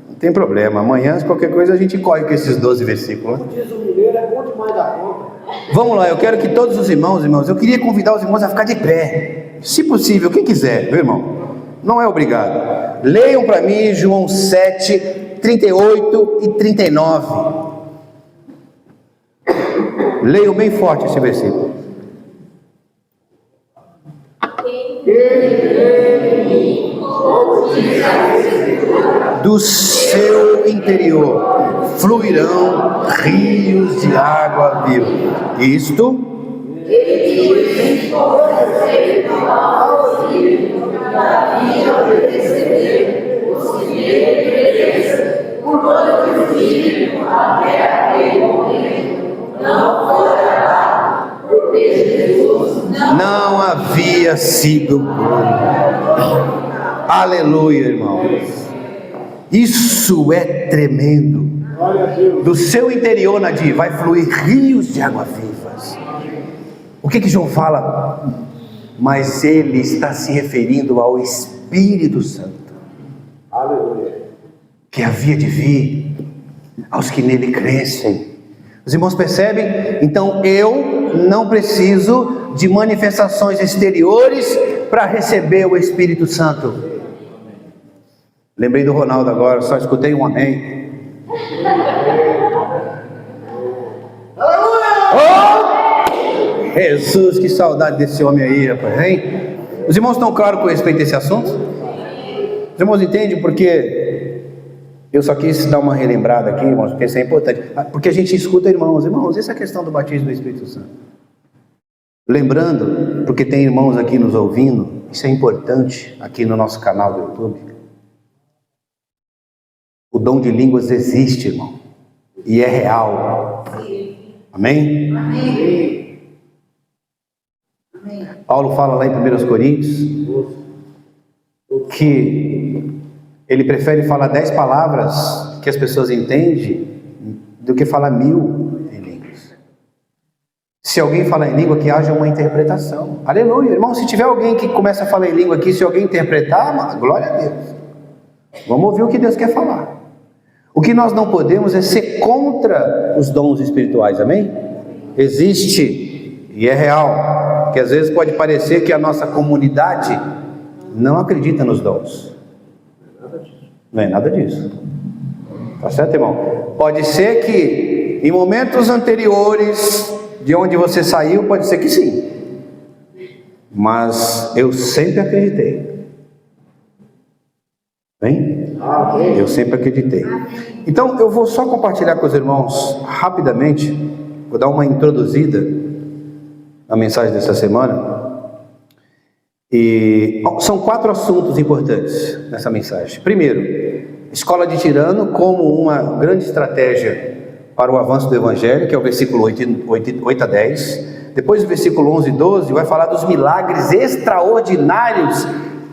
C: Não tem problema. Amanhã, se qualquer coisa, a gente corre com esses 12 versículos.
A: Diz o mineiro, é bom demais da conta.
C: Vamos lá, eu quero que todos os irmãos, eu queria convidar os irmãos a ficar de pé. Se possível, quem quiser, meu irmão. Não é obrigado. Leiam para mim João 7, 38 e 39. Leiam bem forte esse versículo. Do seu interior fluirão rios de água viva. Isto não havia sido bom. Aleluia, irmãos. Isso é tremendo. Do seu interior, Nadir, vai fluir rios de água vivas. O que João fala? Mas ele está se referindo ao Espírito Santo.
A: Aleluia.
C: Que havia de vir aos que nele crescem. Os irmãos percebem? Então eu não preciso de manifestações exteriores para receber o Espírito Santo. Lembrei do Ronaldo agora, só escutei um amém. Oh! Jesus, que saudade desse homem aí, rapaz, hein? Os irmãos estão claros com respeito a esse assunto? Os irmãos entendem porque eu só quis dar uma relembrada aqui, irmãos, porque isso é importante. Porque a gente escuta, irmãos, essa é a questão do batismo do Espírito Santo. Lembrando, porque tem irmãos aqui nos ouvindo, isso é importante aqui no nosso canal do YouTube. O dom de línguas existe, irmão. e é real. Amém? Paulo fala lá em 1 Coríntios que ele prefere falar 10 palavras que as pessoas entendem do que falar 1000 em línguas. Se alguém falar em língua, que haja uma interpretação. Aleluia, irmão, se tiver alguém que começa a falar em língua aqui, se alguém interpretar, glória a Deus. Vamos ouvir o que Deus quer falar. O que nós não podemos é ser contra os dons espirituais, amém? Existe, e é real, que às vezes pode parecer que a nossa comunidade não acredita nos dons. Não é nada disso. Tá certo, irmão? Pode ser que em momentos anteriores de onde você saiu, pode ser que sim. Mas eu sempre acreditei. Bem? Eu sempre acreditei. Então eu vou só compartilhar com os irmãos rapidamente. Vou dar uma introduzida na mensagem dessa semana. E são 4 assuntos importantes nessa mensagem. Primeiro, escola de tirano como uma grande estratégia para o avanço do Evangelho, que é o versículo 8 a 10. Depois o versículo 11 e 12 vai falar dos milagres extraordinários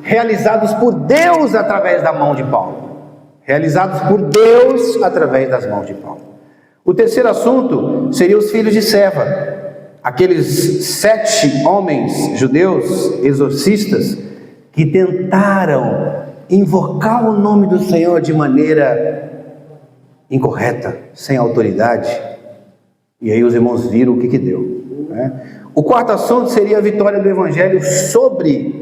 C: realizados por Deus através da mão de Paulo. Realizados por Deus através das mãos de Paulo. O terceiro assunto seria os filhos de Seva. Aqueles 7 homens judeus, exorcistas, que tentaram invocar o nome do Senhor de maneira incorreta, sem autoridade. E aí os irmãos viram o que deu, né? O quarto assunto seria a vitória do Evangelho sobre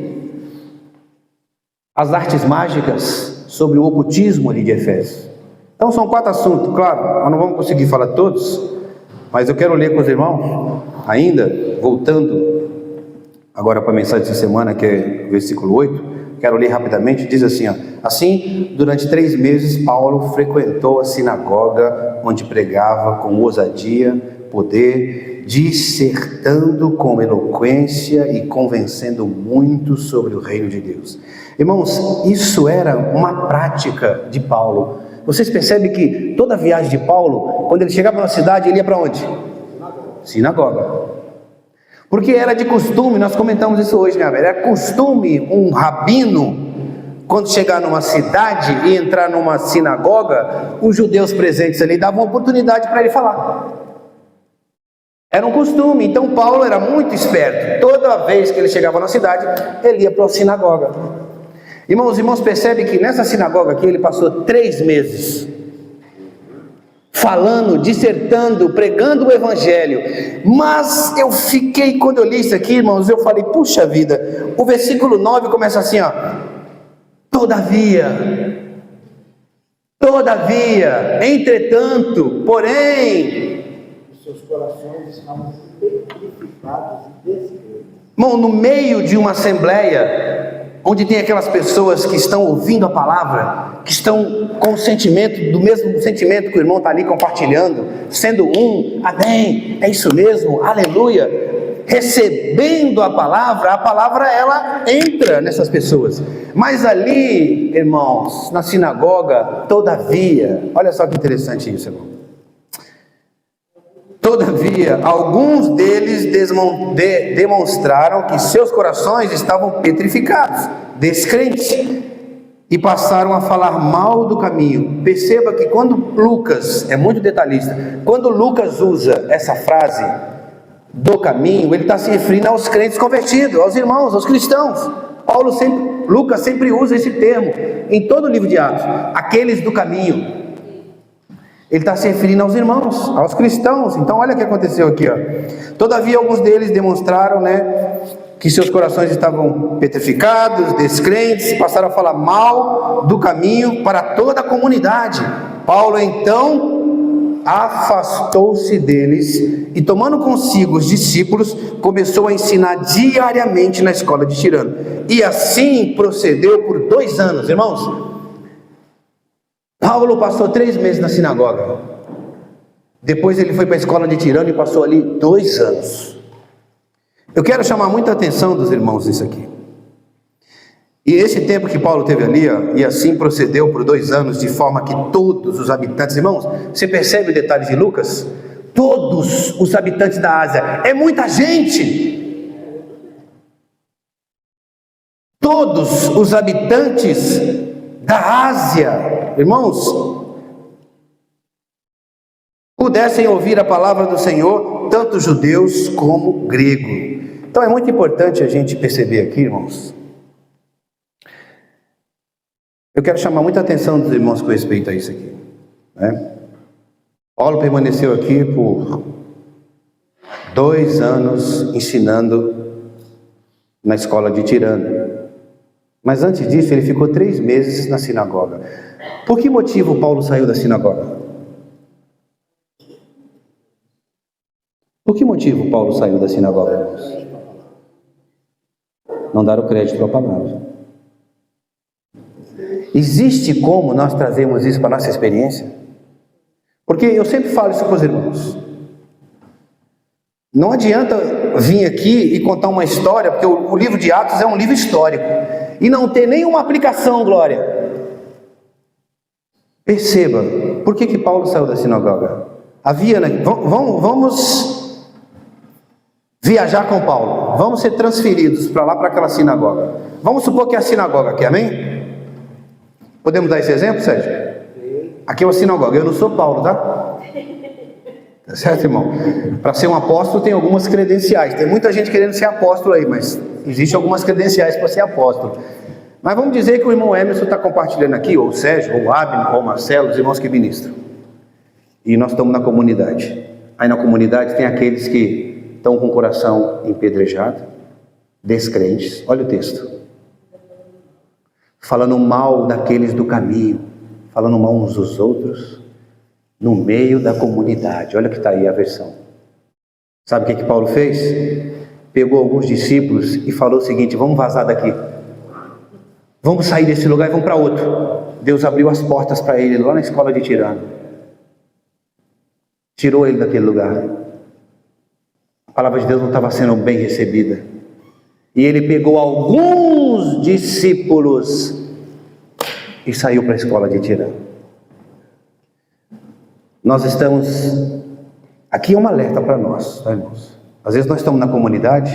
C: as artes mágicas, sobre o ocultismo ali de Efésios. Então são 4 assuntos, claro, nós não vamos conseguir falar todos, mas eu quero ler com os irmãos, ainda, voltando agora para a mensagem dessa semana, que é o versículo 8, quero ler rapidamente, diz assim, ó: assim, durante 3 meses, Paulo frequentou a sinagoga, onde pregava com ousadia, poder, dissertando com eloquência e convencendo muitos sobre o reino de Deus. Irmãos, isso era uma prática de Paulo. Vocês percebem que toda viagem de Paulo, quando ele chegava na cidade, ele ia para onde? Sinagoga. Porque era de costume, nós comentamos isso hoje, né, velho? Era costume um rabino, quando chegar numa cidade e entrar numa sinagoga, os judeus presentes ali davam oportunidade para ele falar. Era um costume. Então Paulo era muito esperto. Toda vez que ele chegava na cidade, ele ia para a sinagoga. Irmãos, os irmãos percebem que nessa sinagoga aqui ele passou 3 meses falando, dissertando, pregando o Evangelho. Mas eu fiquei, quando eu li isso aqui, irmãos, eu falei, puxa vida, o versículo 9 começa assim, ó: todavia, entretanto, porém,
A: os seus corações estavam petrificados e descredos.
C: Irmão, no meio de uma assembleia, onde tem aquelas pessoas que estão ouvindo a palavra, que estão com o sentimento, do mesmo sentimento que o irmão está ali compartilhando, sendo um, amém, é isso mesmo, aleluia, recebendo a palavra ela entra nessas pessoas. Mas ali, irmãos, na sinagoga, todavia, olha só que interessante isso, irmão. Todavia, alguns deles demonstraram que seus corações estavam petrificados, descrentes, e passaram a falar mal do caminho. Perceba que quando Lucas, é muito detalhista, quando Lucas usa essa frase do caminho, ele está se referindo aos crentes convertidos, aos irmãos, aos cristãos. Lucas sempre usa esse termo, em todo o livro de Atos, aqueles do caminho. Ele está se referindo aos irmãos, aos cristãos. Então olha o que aconteceu aqui, ó. Todavia alguns deles demonstraram, que seus corações estavam petrificados, descrentes, passaram a falar mal do caminho para toda a comunidade. Paulo então afastou-se deles e, tomando consigo os discípulos, começou a ensinar diariamente na escola de Tirano. E assim procedeu por 2 anos, irmãos. Paulo passou 3 meses na sinagoga. Depois ele foi para a escola de Tirano e passou ali 2 anos. Eu quero chamar muita atenção dos irmãos nisso aqui. E esse tempo que Paulo teve ali, ó, e assim procedeu por 2 anos, de forma que todos os habitantes, irmãos, você percebe o detalhe de Lucas? Todos os habitantes da Ásia, é muita gente. Todos os habitantes da Ásia, irmãos, pudessem ouvir a palavra do Senhor, tanto judeus como grego. Então é muito importante a gente perceber aqui, irmãos. Eu quero chamar muita atenção dos irmãos com respeito a isso aqui, né? Paulo permaneceu aqui por 2 anos ensinando na escola de Tirano. Mas antes disso ele ficou 3 meses na sinagoga. Por que motivo Paulo saiu da sinagoga? Por que motivo Paulo saiu da sinagoga, irmãos? Não dar o crédito à palavra. Existe como nós trazemos isso para a nossa experiência? Porque eu sempre falo isso com os irmãos. Não adianta vir aqui e contar uma história, porque o livro de Atos é um livro histórico, e não ter nenhuma aplicação, Glória. Perceba, por que Paulo saiu da sinagoga? Havia, né? Vamos viajar com Paulo, vamos ser transferidos para lá, para aquela sinagoga. Vamos supor que é a sinagoga aqui, amém? Podemos dar esse exemplo, Sérgio? Aqui é uma sinagoga, eu não sou Paulo, tá? Tá certo, irmão? Para ser um apóstolo tem algumas credenciais. Tem muita gente querendo ser apóstolo aí, mas existem algumas credenciais para ser apóstolo. Mas vamos dizer que o irmão Emerson está compartilhando aqui, ou o Sérgio, ou o Abner, ou o Marcelo, os irmãos que ministram. E nós estamos na comunidade. Aí na comunidade tem aqueles que estão com o coração empedrejado, descrentes. Olha o texto. Falando mal daqueles do caminho, falando mal uns dos outros, no meio da comunidade. Olha que está aí a versão. Sabe o que Paulo fez? Pegou alguns discípulos e falou o seguinte: vamos vazar daqui. Vamos sair desse lugar e vamos para outro. Deus abriu as portas para ele lá na escola de Tirano. Tirou ele daquele lugar. A palavra de Deus não estava sendo bem recebida. E ele pegou alguns discípulos e saiu para a escola de Tirano. Nós estamos... Aqui é um alerta para nós, tá, irmãos? Às vezes nós estamos na comunidade,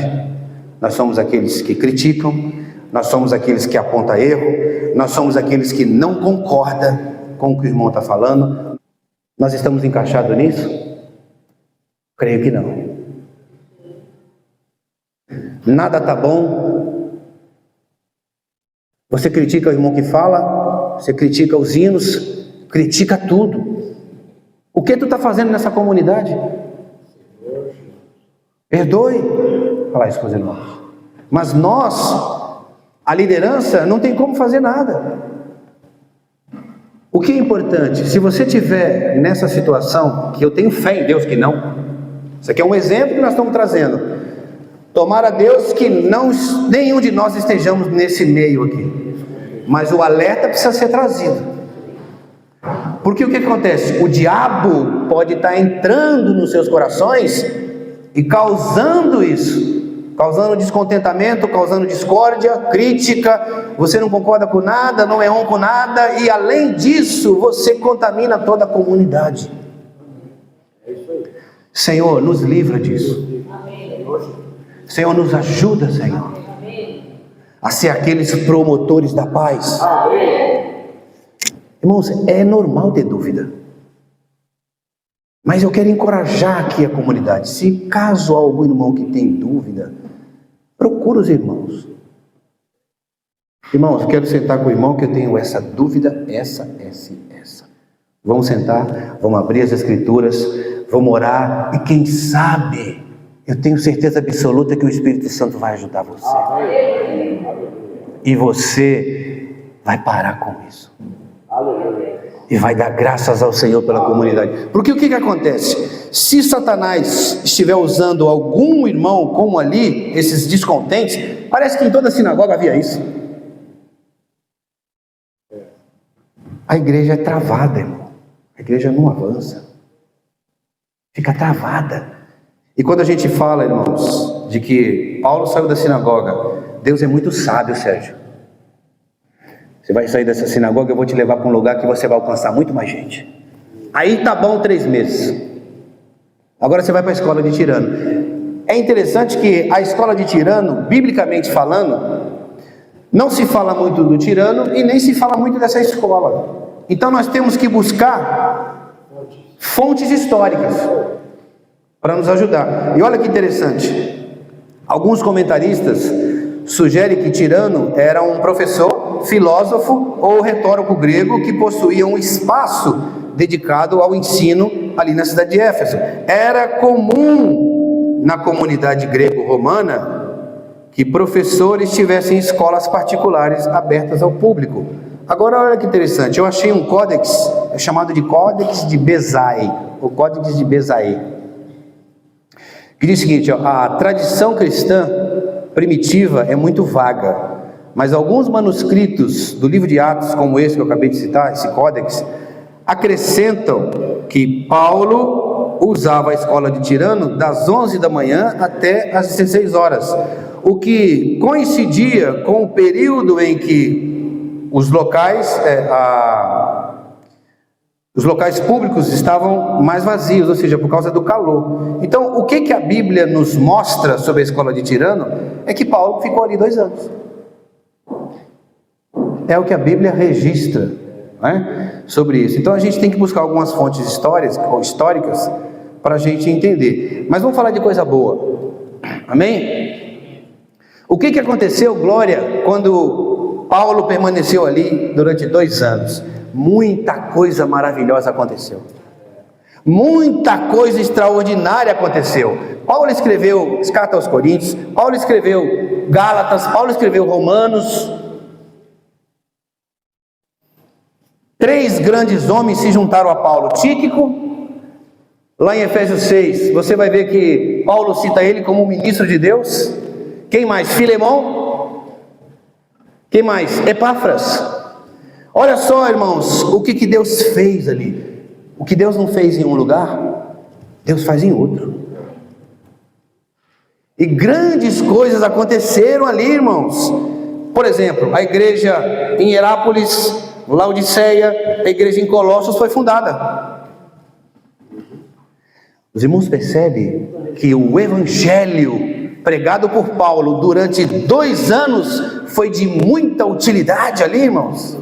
C: nós somos aqueles que criticam, nós somos aqueles que apontam erro, nós somos aqueles que não concordam com o que o irmão está falando. Nós estamos encaixados nisso? Creio que não. Nada está bom. Você critica o irmão que fala, você critica os hinos, critica tudo. O que tu está fazendo nessa comunidade? Perdoe. Falar isso com os irmãos. Mas nós, a liderança, não tem como fazer nada. O que é importante? Se você estiver nessa situação, que eu tenho fé em Deus que não. Isso aqui é um exemplo que nós estamos trazendo. Tomara a Deus que nenhum de nós estejamos nesse meio aqui. Mas o alerta precisa ser trazido. Porque o que acontece? O diabo pode estar entrando nos seus corações e causando isso. Causando descontentamento, causando discórdia, crítica. Você não concorda com nada, não é um com nada. E além disso, você contamina toda a comunidade. Senhor, nos livra disso. Senhor, nos ajuda, Senhor, a ser aqueles promotores da paz. Irmãos, é normal ter dúvida, mas eu quero encorajar aqui a comunidade. Se caso há algum irmão que tem dúvida, procura os irmãos. Irmãos, eu quero sentar com o irmão que eu tenho essa dúvida, essa. Vamos sentar, vamos abrir as escrituras, vamos orar, e quem sabe... Eu tenho certeza absoluta que o Espírito Santo vai ajudar você. E você vai parar com isso. E vai dar graças ao Senhor pela comunidade. Porque o que acontece? Se Satanás estiver usando algum irmão como ali, esses descontentes, parece que em toda a sinagoga havia isso. A igreja é travada, irmão. A igreja não avança. Fica travada. E quando a gente fala, irmãos, de que Paulo saiu da sinagoga, Deus é muito sábio, Sérgio. Você vai sair dessa sinagoga, eu vou te levar para um lugar que você vai alcançar muito mais gente. Aí tá bom 3 meses. Agora você vai para a escola de Tirano. É interessante que a escola de Tirano, biblicamente falando, não se fala muito do Tirano e nem se fala muito dessa escola. Então nós temos que buscar fontes históricas para nos ajudar. E olha que interessante. Alguns comentaristas sugerem que Tirano era um professor, filósofo ou retórico grego que possuía um espaço dedicado ao ensino ali na cidade de Éfeso. Era comum na comunidade grego-romana que professores tivessem escolas particulares abertas ao público. Agora olha que interessante, eu achei um códex, é chamado de Códex de Bezae, o Códex de Bezae, que diz o seguinte, ó, a tradição cristã primitiva é muito vaga, mas alguns manuscritos do livro de Atos, como esse que eu acabei de citar, esse códex, acrescentam que Paulo usava a escola de Tirano das 11 da manhã até as 16 horas, o que coincidia com o período em que os locais públicos estavam mais vazios, ou seja, por causa do calor. Então, o que a Bíblia nos mostra sobre a escola de Tirano é que Paulo ficou ali 2 anos. É o que a Bíblia registra, né, sobre isso. Então, a gente tem que buscar algumas fontes históricas para a gente entender. Mas vamos falar de coisa boa. Amém? O que aconteceu, Glória, quando Paulo permaneceu ali durante 2 anos? Muita coisa maravilhosa aconteceu. Muita coisa extraordinária aconteceu. Paulo escreveu carta aos Coríntios, Paulo escreveu Gálatas, Paulo escreveu Romanos. 3 grandes homens se juntaram a Paulo. Tíquico, lá em Efésios 6, você vai ver que Paulo cita ele como ministro de Deus. Quem mais? Filemão. Quem mais? Epáfras. Olha só, irmãos, o que Deus fez ali. O que Deus não fez em um lugar, Deus faz em outro. E grandes coisas aconteceram ali, irmãos. Por exemplo, a igreja em Herápolis, Laodiceia, a igreja em Colossos foi fundada. Os irmãos percebem que o evangelho pregado por Paulo durante 2 anos foi de muita utilidade ali, irmãos.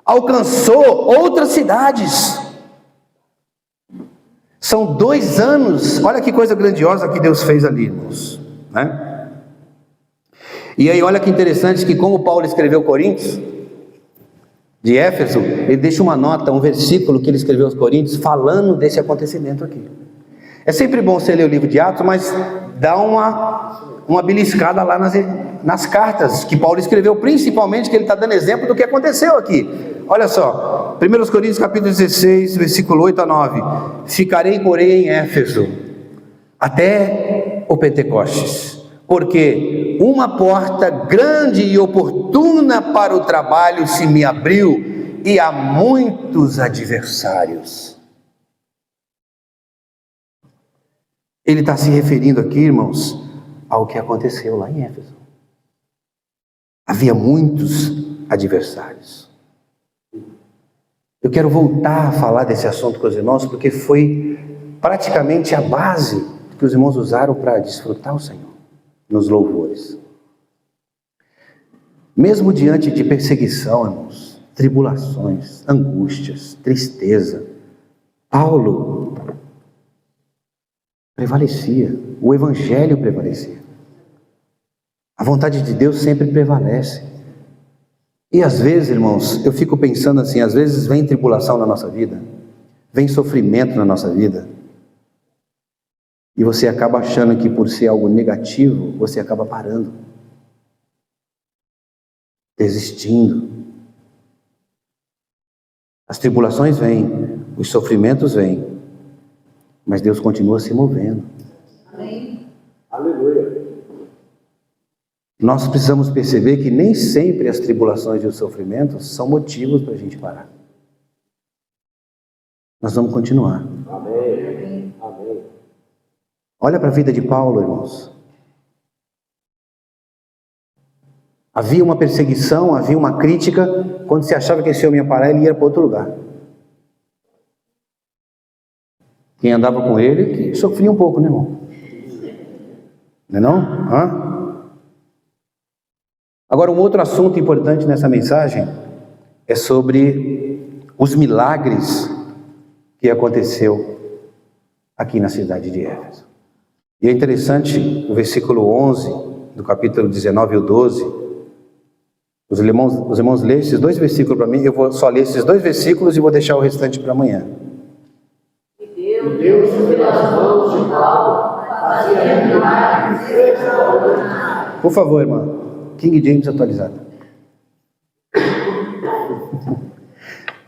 C: Alcançou outras cidades. São 2 anos, olha que coisa grandiosa que Deus fez ali, irmãos, né? E aí olha que interessante que como Paulo escreveu Coríntios, de Éfeso, ele deixa uma nota, um versículo que ele escreveu aos Coríntios, falando desse acontecimento aqui. É sempre bom você ler o livro de Atos, mas dá uma beliscada lá nas cartas que Paulo escreveu, principalmente que ele está dando exemplo do que aconteceu aqui. Olha só, 1 Coríntios capítulo 16, versículo 8 a 9. Ficarei, porém, em Éfeso, até o Pentecostes, porque uma porta grande e oportuna para o trabalho se me abriu, e há muitos adversários. Ele está se referindo aqui, irmãos, ao que aconteceu lá em Éfeso. Havia muitos adversários. Eu quero voltar a falar desse assunto com os irmãos, porque foi praticamente a base que os irmãos usaram para desfrutar o Senhor nos louvores. Mesmo diante de perseguição, irmãos, tribulações, angústias, tristeza, Paulo prevalecia, o evangelho prevalecia. A vontade de Deus sempre prevalece. E às vezes, irmãos, eu fico pensando assim, às vezes vem tribulação na nossa vida, vem sofrimento na nossa vida, e você acaba achando que por ser algo negativo, você acaba parando, desistindo. As tribulações vêm, os sofrimentos vêm, mas Deus continua se movendo.
D: Amém.
B: Aleluia.
C: Nós precisamos perceber que nem sempre as tribulações e os sofrimentos são motivos para a gente parar. Nós vamos continuar.
B: Amém. Amém.
C: Olha para a vida de Paulo, irmãos. Havia uma perseguição, havia uma crítica. Quando se achava que esse homem ia parar, ele ia para outro lugar. Quem andava com ele sofria um pouco, né, irmão? Não é não? Hã? Agora, um outro assunto importante nessa mensagem é sobre os milagres que aconteceu aqui na cidade de Éfeso. E é interessante, o versículo 11 do capítulo 19 e o 12, os irmãos lêem esses dois versículos para mim. Eu vou só ler esses dois versículos e vou deixar o restante para amanhã.
B: E Deus, pelas mãos de Paulo, fazia milagres extraordinários.
C: Por favor, irmã, King James atualizado.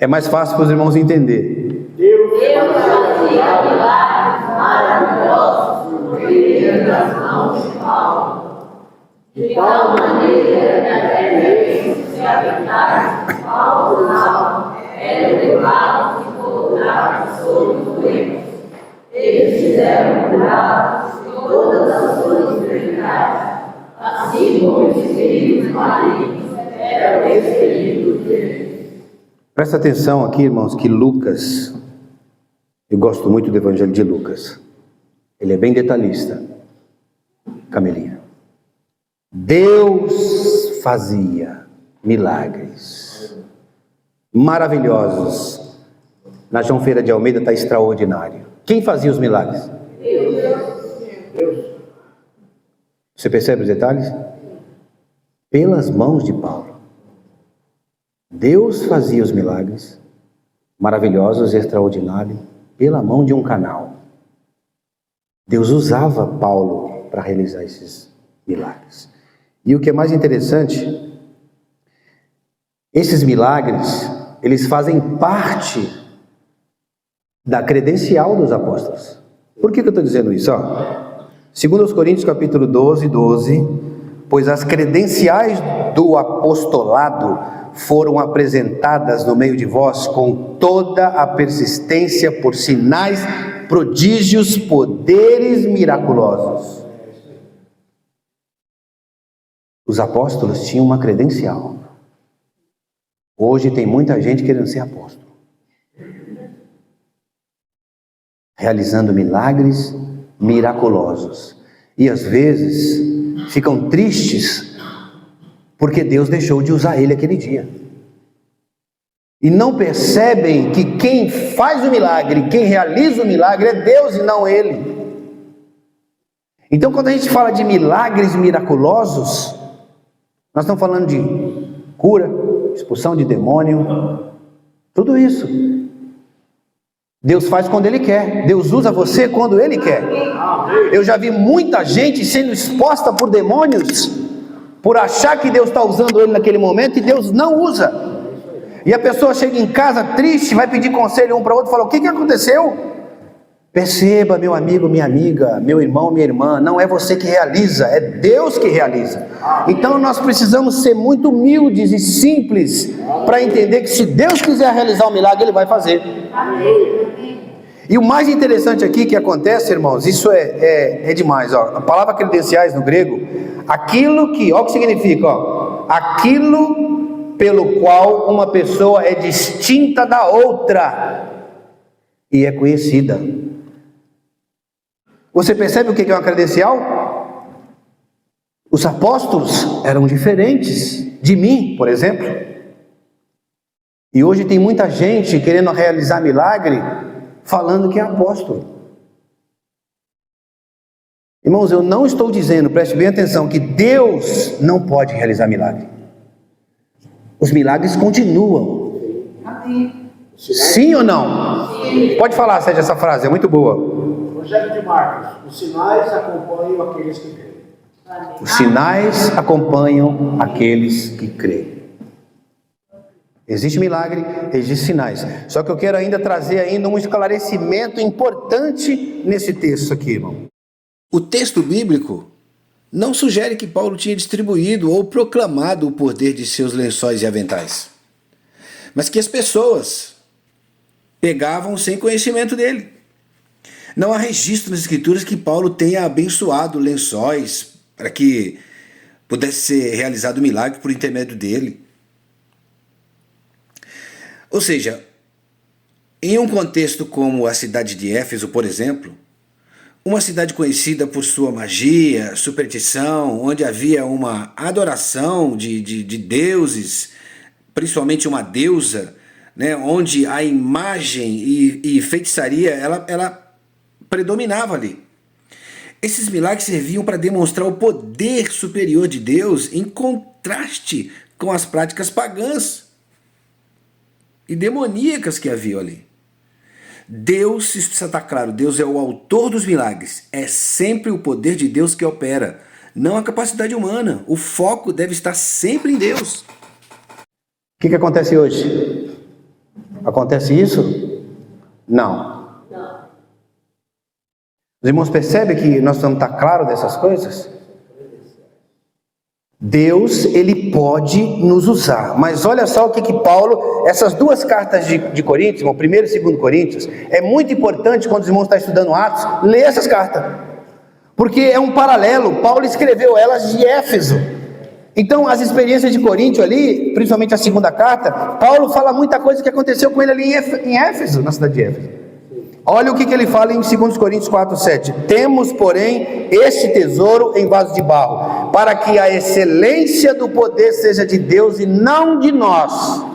C: É mais fácil para os irmãos entenderem.
B: Deus
D: fazia milagres maravilhosos por meio das mãos de Paulo, de tal maneira que até mesmo se habitasse Paulo usava, eram levados e colocados sobre os doentes. Eles fizeram curados de todas as suas enfermidades, assim como os espíritos malignos eram expelidos deles.
C: Presta atenção aqui, irmãos, que Lucas, eu gosto muito do Evangelho de Lucas. Ele é bem detalhista. Camelinha. Deus fazia milagres maravilhosos. Na João Feira de Almeida está extraordinário. Quem fazia os milagres?
B: Deus.
C: Você percebe os detalhes? Pelas mãos de Paulo. Deus fazia os milagres maravilhosos e extraordinários pela mão de um canal. Deus usava Paulo para realizar esses milagres. E o que é mais interessante, esses milagres, eles fazem parte da credencial dos apóstolos. Por que eu estou dizendo isso? Segundo os Coríntios capítulo 12, pois as credenciais do apostolado foram apresentadas no meio de vós com toda a persistência por sinais, prodígios, poderes miraculosos. Os apóstolos tinham uma credencial. Hoje tem muita gente querendo ser apóstolo, realizando milagres miraculosos, e às vezes ficam tristes porque Deus deixou de usar ele aquele dia, e não percebem que quem faz o milagre, quem realiza o milagre é Deus e não ele. Então, quando a gente fala de milagres miraculosos, nós estamos falando de cura, expulsão de demônio, tudo isso. Deus faz quando Ele quer. Deus usa você quando Ele quer. Eu já vi muita gente sendo exposta por demônios, por achar que Deus está usando ele naquele momento, e Deus não usa. E a pessoa chega em casa triste, vai pedir conselho um para o outro, fala: o que aconteceu? Perceba, meu amigo, minha amiga, meu irmão, minha irmã, não é você que realiza, é Deus que realiza. Então nós precisamos ser muito humildes e simples para entender que se Deus quiser realizar um milagre, Ele vai fazer. E o mais interessante aqui que acontece, irmãos, isso é demais. A palavra credenciais no grego, aquilo que, olha o que significa, aquilo pelo qual uma pessoa é distinta da outra e é conhecida. Você percebe o que é uma credencial? Os apóstolos eram diferentes de mim, por exemplo. E hoje tem muita gente querendo realizar milagre, falando que é apóstolo. Irmãos, eu não estou dizendo, preste bem atenção, que Deus não pode realizar milagre. Os milagres continuam. Sim ou não? Sim. Pode falar, Sérgio, essa frase, é muito boa.
B: Evangelho de Marcos: os sinais acompanham aqueles que creem.
C: Os sinais acompanham aqueles que creem. Existe milagre, existe sinais. Só que eu quero ainda trazer ainda um esclarecimento importante nesse texto aqui, irmão. O texto bíblico não sugere que Paulo tinha distribuído ou proclamado o poder de seus lençóis e aventais, mas que as pessoas pegavam sem conhecimento dele. Não há registro nas escrituras que Paulo tenha abençoado lençóis para que
E: pudesse ser realizado um milagre por intermédio dele. Ou seja, em um contexto como a cidade de Éfeso, por exemplo, uma cidade conhecida por sua magia, superstição, onde havia uma adoração de deuses, principalmente uma deusa, né, onde a imagem e feitiçaria ela predominava ali. Esses milagres serviam para demonstrar o poder superior de Deus em contraste com as práticas pagãs e demoníacas que havia ali. Deus, isso precisa estar claro, Deus é o autor dos milagres. É sempre o poder de Deus que opera, não a capacidade humana. O foco deve estar sempre em Deus.
C: O que acontece hoje? Acontece isso? Não. Os irmãos percebem que nós precisamos estar claros dessas coisas? Deus, ele pode nos usar, mas olha só o que Paulo, essas duas cartas de Coríntios, o 1º e 2 Coríntios, é muito importante quando os irmãos estão estudando Atos, ler essas cartas, porque é um paralelo. Paulo escreveu elas de Éfeso, então as experiências de Coríntio ali, principalmente a 2ª carta, Paulo fala muita coisa que aconteceu com ele ali em Éfeso, na cidade de Éfeso. Olha o que ele fala em 2 Coríntios 4:7. Temos, porém, este tesouro em vaso de barro, para que a excelência do poder seja de Deus e não de nós.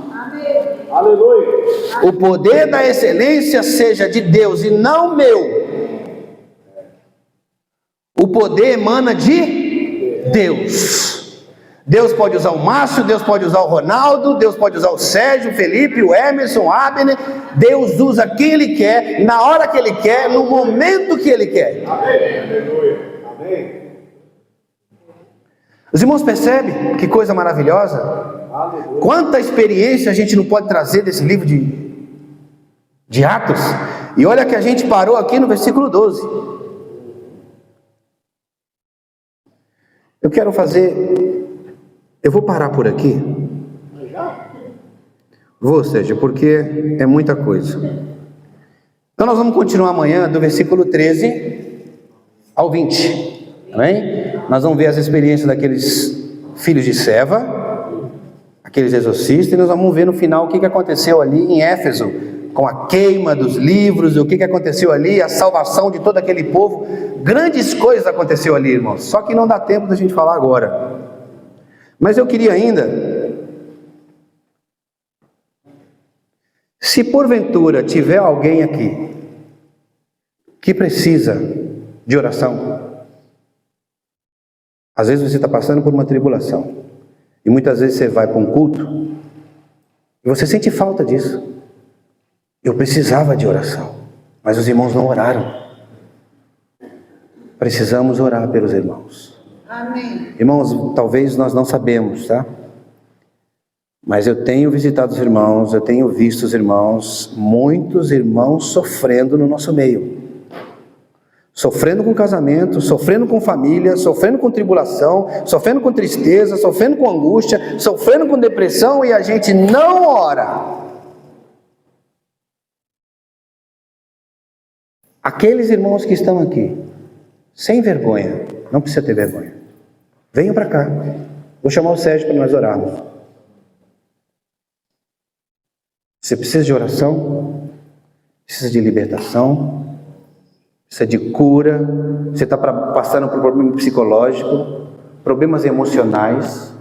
D: Amém.
B: Aleluia.
C: O poder da excelência seja de Deus e não meu. O poder emana de Deus. Deus pode usar o Márcio, Deus pode usar o Ronaldo, Deus pode usar o Sérgio, o Felipe, o Emerson, o Abner. Deus usa quem Ele quer, na hora que Ele quer, no momento que Ele quer.
B: Amém. Aleluia. Amém.
C: Os irmãos percebem que coisa maravilhosa?
B: Aleluia.
C: Quanta experiência a gente não pode trazer desse livro de Atos. E olha que a gente parou aqui no versículo 12. Eu vou parar por aqui. Vou, Sérgio, porque é muita coisa. Então nós vamos continuar amanhã do versículo 13 ao 20. Amém? Nós vamos ver as experiências daqueles filhos de Seva, aqueles exorcistas, e nós vamos ver no final o que aconteceu ali em Éfeso, com a queima dos livros, o que aconteceu ali, a salvação de todo aquele povo. Grandes coisas aconteceu ali, irmãos, só que não dá tempo da gente falar agora. Mas eu queria ainda, se porventura tiver alguém aqui que precisa de oração, às vezes você está passando por uma tribulação, e muitas vezes você vai para um culto, e você sente falta disso. Eu precisava de oração, mas os irmãos não oraram. Precisamos orar pelos irmãos.
D: Amém.
C: Irmãos, talvez nós não sabemos, tá? Mas eu tenho visitado os irmãos, eu tenho visto os irmãos, muitos irmãos sofrendo no nosso meio. Sofrendo com casamento, sofrendo com família, sofrendo com tribulação, sofrendo com tristeza, sofrendo com angústia, sofrendo com depressão, e a gente não ora. Aqueles irmãos que estão aqui, sem vergonha, não precisa ter vergonha, venham para cá. Vou chamar o Sérgio para nós orarmos. Você precisa de oração, precisa de libertação, precisa de cura, você está passando por um problema psicológico, problemas emocionais,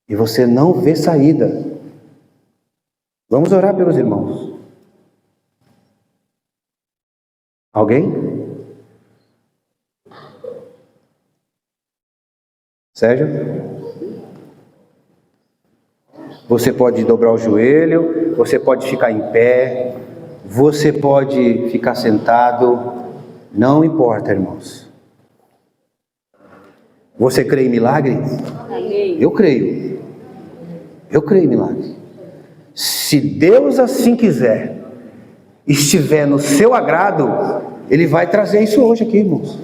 C: e você não vê saída. Vamos orar pelos irmãos. Alguém? Sérgio? Você pode dobrar o joelho, você pode ficar em pé, você pode ficar sentado, não importa, irmãos. Você crê em milagre? Eu creio. Eu creio em milagre. Se Deus assim quiser, estiver no seu agrado, Ele vai trazer isso hoje aqui, irmãos.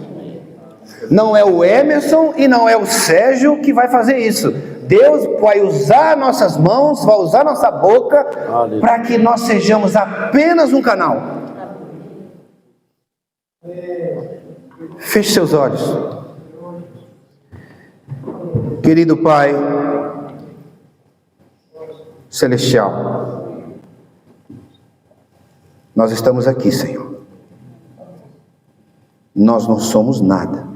C: Não é o Emerson e não é o Sérgio que vai fazer isso. Deus vai usar nossas mãos, vai usar nossa boca, para que nós sejamos apenas um canal. Feche seus olhos. Querido Pai Celestial, nós estamos aqui, Senhor. Nós não somos nada.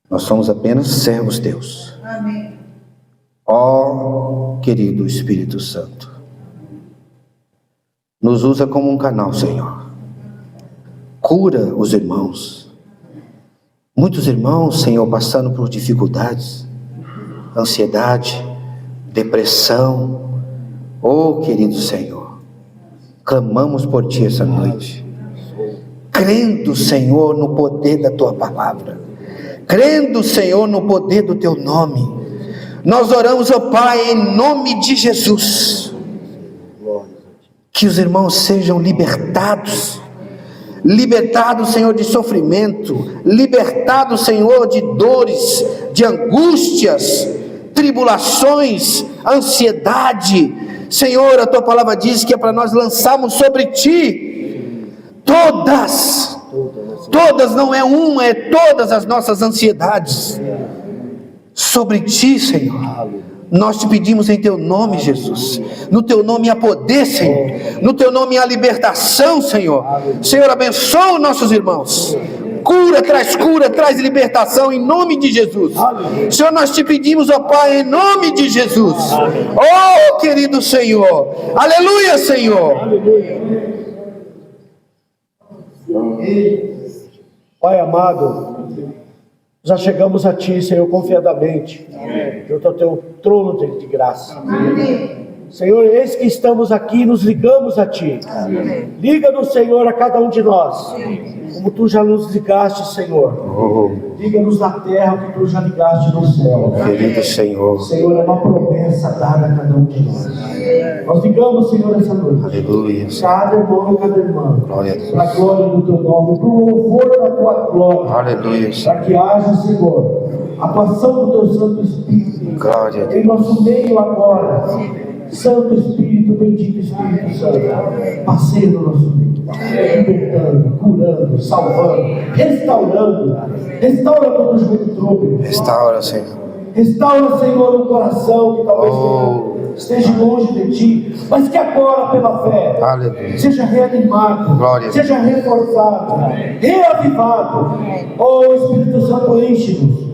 C: Nós somos apenas servos Teus.
F: Amém.
C: Ó querido Espírito Santo, nos usa como um canal, Senhor. Cura os irmãos. Muitos irmãos, Senhor, passando por dificuldades, ansiedade, depressão. Oh, querido Senhor, clamamos por Ti essa noite, crendo, Senhor, no poder da Tua palavra, crendo, Senhor, no poder do Teu nome. Nós oramos, ó Pai, em nome de Jesus, que os irmãos sejam libertados, Senhor, de sofrimento, libertados, Senhor, de dores, de angústias, tribulações, ansiedade. Senhor, a Tua palavra diz que é para nós lançarmos sobre Ti todas, não é uma, é todas as nossas ansiedades sobre Ti, Senhor. Nós Te pedimos em Teu nome, Jesus. No Teu nome há poder, Senhor. No Teu nome há libertação, Senhor. Senhor, abençoa os nossos irmãos. Cura, traz libertação em nome de Jesus. Senhor, nós Te pedimos, ó Pai, em nome de Jesus. Oh, querido Senhor. Aleluia, Senhor.
A: Pai amado, já chegamos a Ti, Senhor, confiadamente, junto ao Teu trono de graça. Senhor, eis que estamos aqui, nos ligamos a Ti. Liga-nos, Senhor, a cada um de nós, como Tu já nos ligaste, Senhor. Liga-nos na terra, o que Tu já ligaste no céu.
C: Querido Senhor.
A: Senhor, é uma promessa dada a cada um de nós. Nós ligamos, Senhor, essa noite.
C: Aleluia.
A: Cada irmão e cada irmã.
C: Glória a Deus.
A: Para a glória do Teu nome, para o louvor da Tua glória.
C: Aleluia.
A: Para que haja, Senhor, a atuação do Teu Santo Espírito
C: Glória a Deus.
A: em nosso meio agora. Santo Espírito, bendito Espírito Santo, passeia no nosso meio, libertando, curando, salvando, restaurando. Restaura todo o jogo trôpego.
C: Restaura, Senhor.
A: Restaura, Senhor, um coração que talvez esteja longe de Ti, mas que agora, pela fé,
C: Aleluia.
A: seja reanimado,
C: Glória.
A: seja reforçado, reavivado. Oh, Espírito Santo, enche-nos.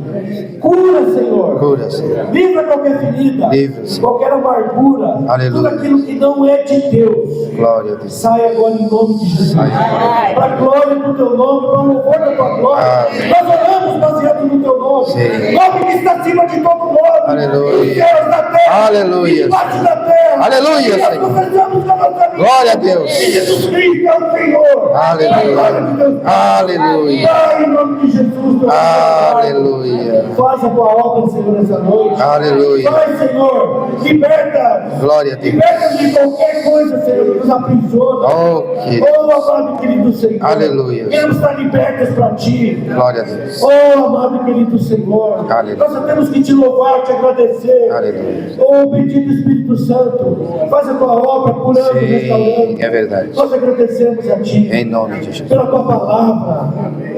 A: Cura, Senhor.
C: Cura, Senhor.
A: Livra qualquer ferida,
C: Livra, Senhor.
A: qualquer amargura,
C: Aleluia.
A: tudo aquilo que não é de Deus.
C: Glória a Deus.
A: Sai agora em nome de Jesus. Para a glória do Teu nome, para o louvor da Tua glória. Nós oramos baseado no Teu nome.
C: Sim.
A: Nome que está acima de todo nome.
C: Aleluia.
A: Os céus da terra.
C: Aleluia.
A: Debaixo da terra.
C: Aleluia,
A: E nós
C: Senhor.
A: professamos com a nossa vida.
C: Glória a Deus.
A: Que Jesus Cristo é o Senhor.
C: Aleluia.
A: Glória de Deus.
C: Aleluia.
A: Pai, em nome de Jesus. Teu
C: Aleluia.
A: Faz a Tua obra, Senhor, nessa noite.
C: Aleluia.
A: Vai, Senhor. Liberta.
C: Glória a Deus.
A: Liberta de qualquer coisa, Senhor, que nos aprisiona.
C: Oh, querido.
A: Oh, amado querido Senhor.
C: Aleluia.
A: Queremos estar libertos para Ti.
C: Glória a Deus.
A: Oh, amado querido Senhor.
C: Aleluia.
A: Nós só temos que Te louvar, Te agradecer.
C: Aleluia.
A: Oh, bendito Espírito Santo. Faz a Tua obra, curando,
C: Sim,
A: restaurando.
C: é verdade.
A: Nós agradecemos a Ti.
C: Em nome de Jesus.
A: Pela Tua palavra,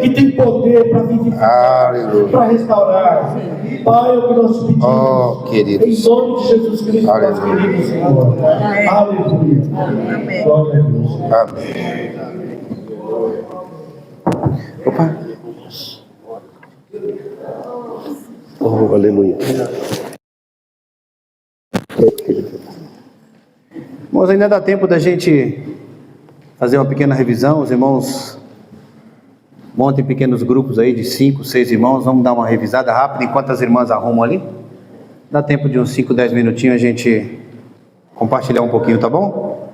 A: que tem poder para vivificar,
C: Aleluia.
A: para restaurar. Pai, é o que nós pedimos.
C: Oh, queridos.
A: Em nome de Jesus Cristo,
C: Aleluia.
A: nosso querido Senhor. Aleluia. Glória a Deus.
C: Amém. Opa.
A: Oh, aleluia.
C: Irmãos, ainda dá tempo da gente fazer uma pequena revisão. Os irmãos montem pequenos grupos aí de 5, 6 irmãos. Vamos dar uma revisada rápida enquanto as irmãs arrumam ali. Dá tempo de uns 5, 10 minutinhos a gente compartilhar um pouquinho, tá bom?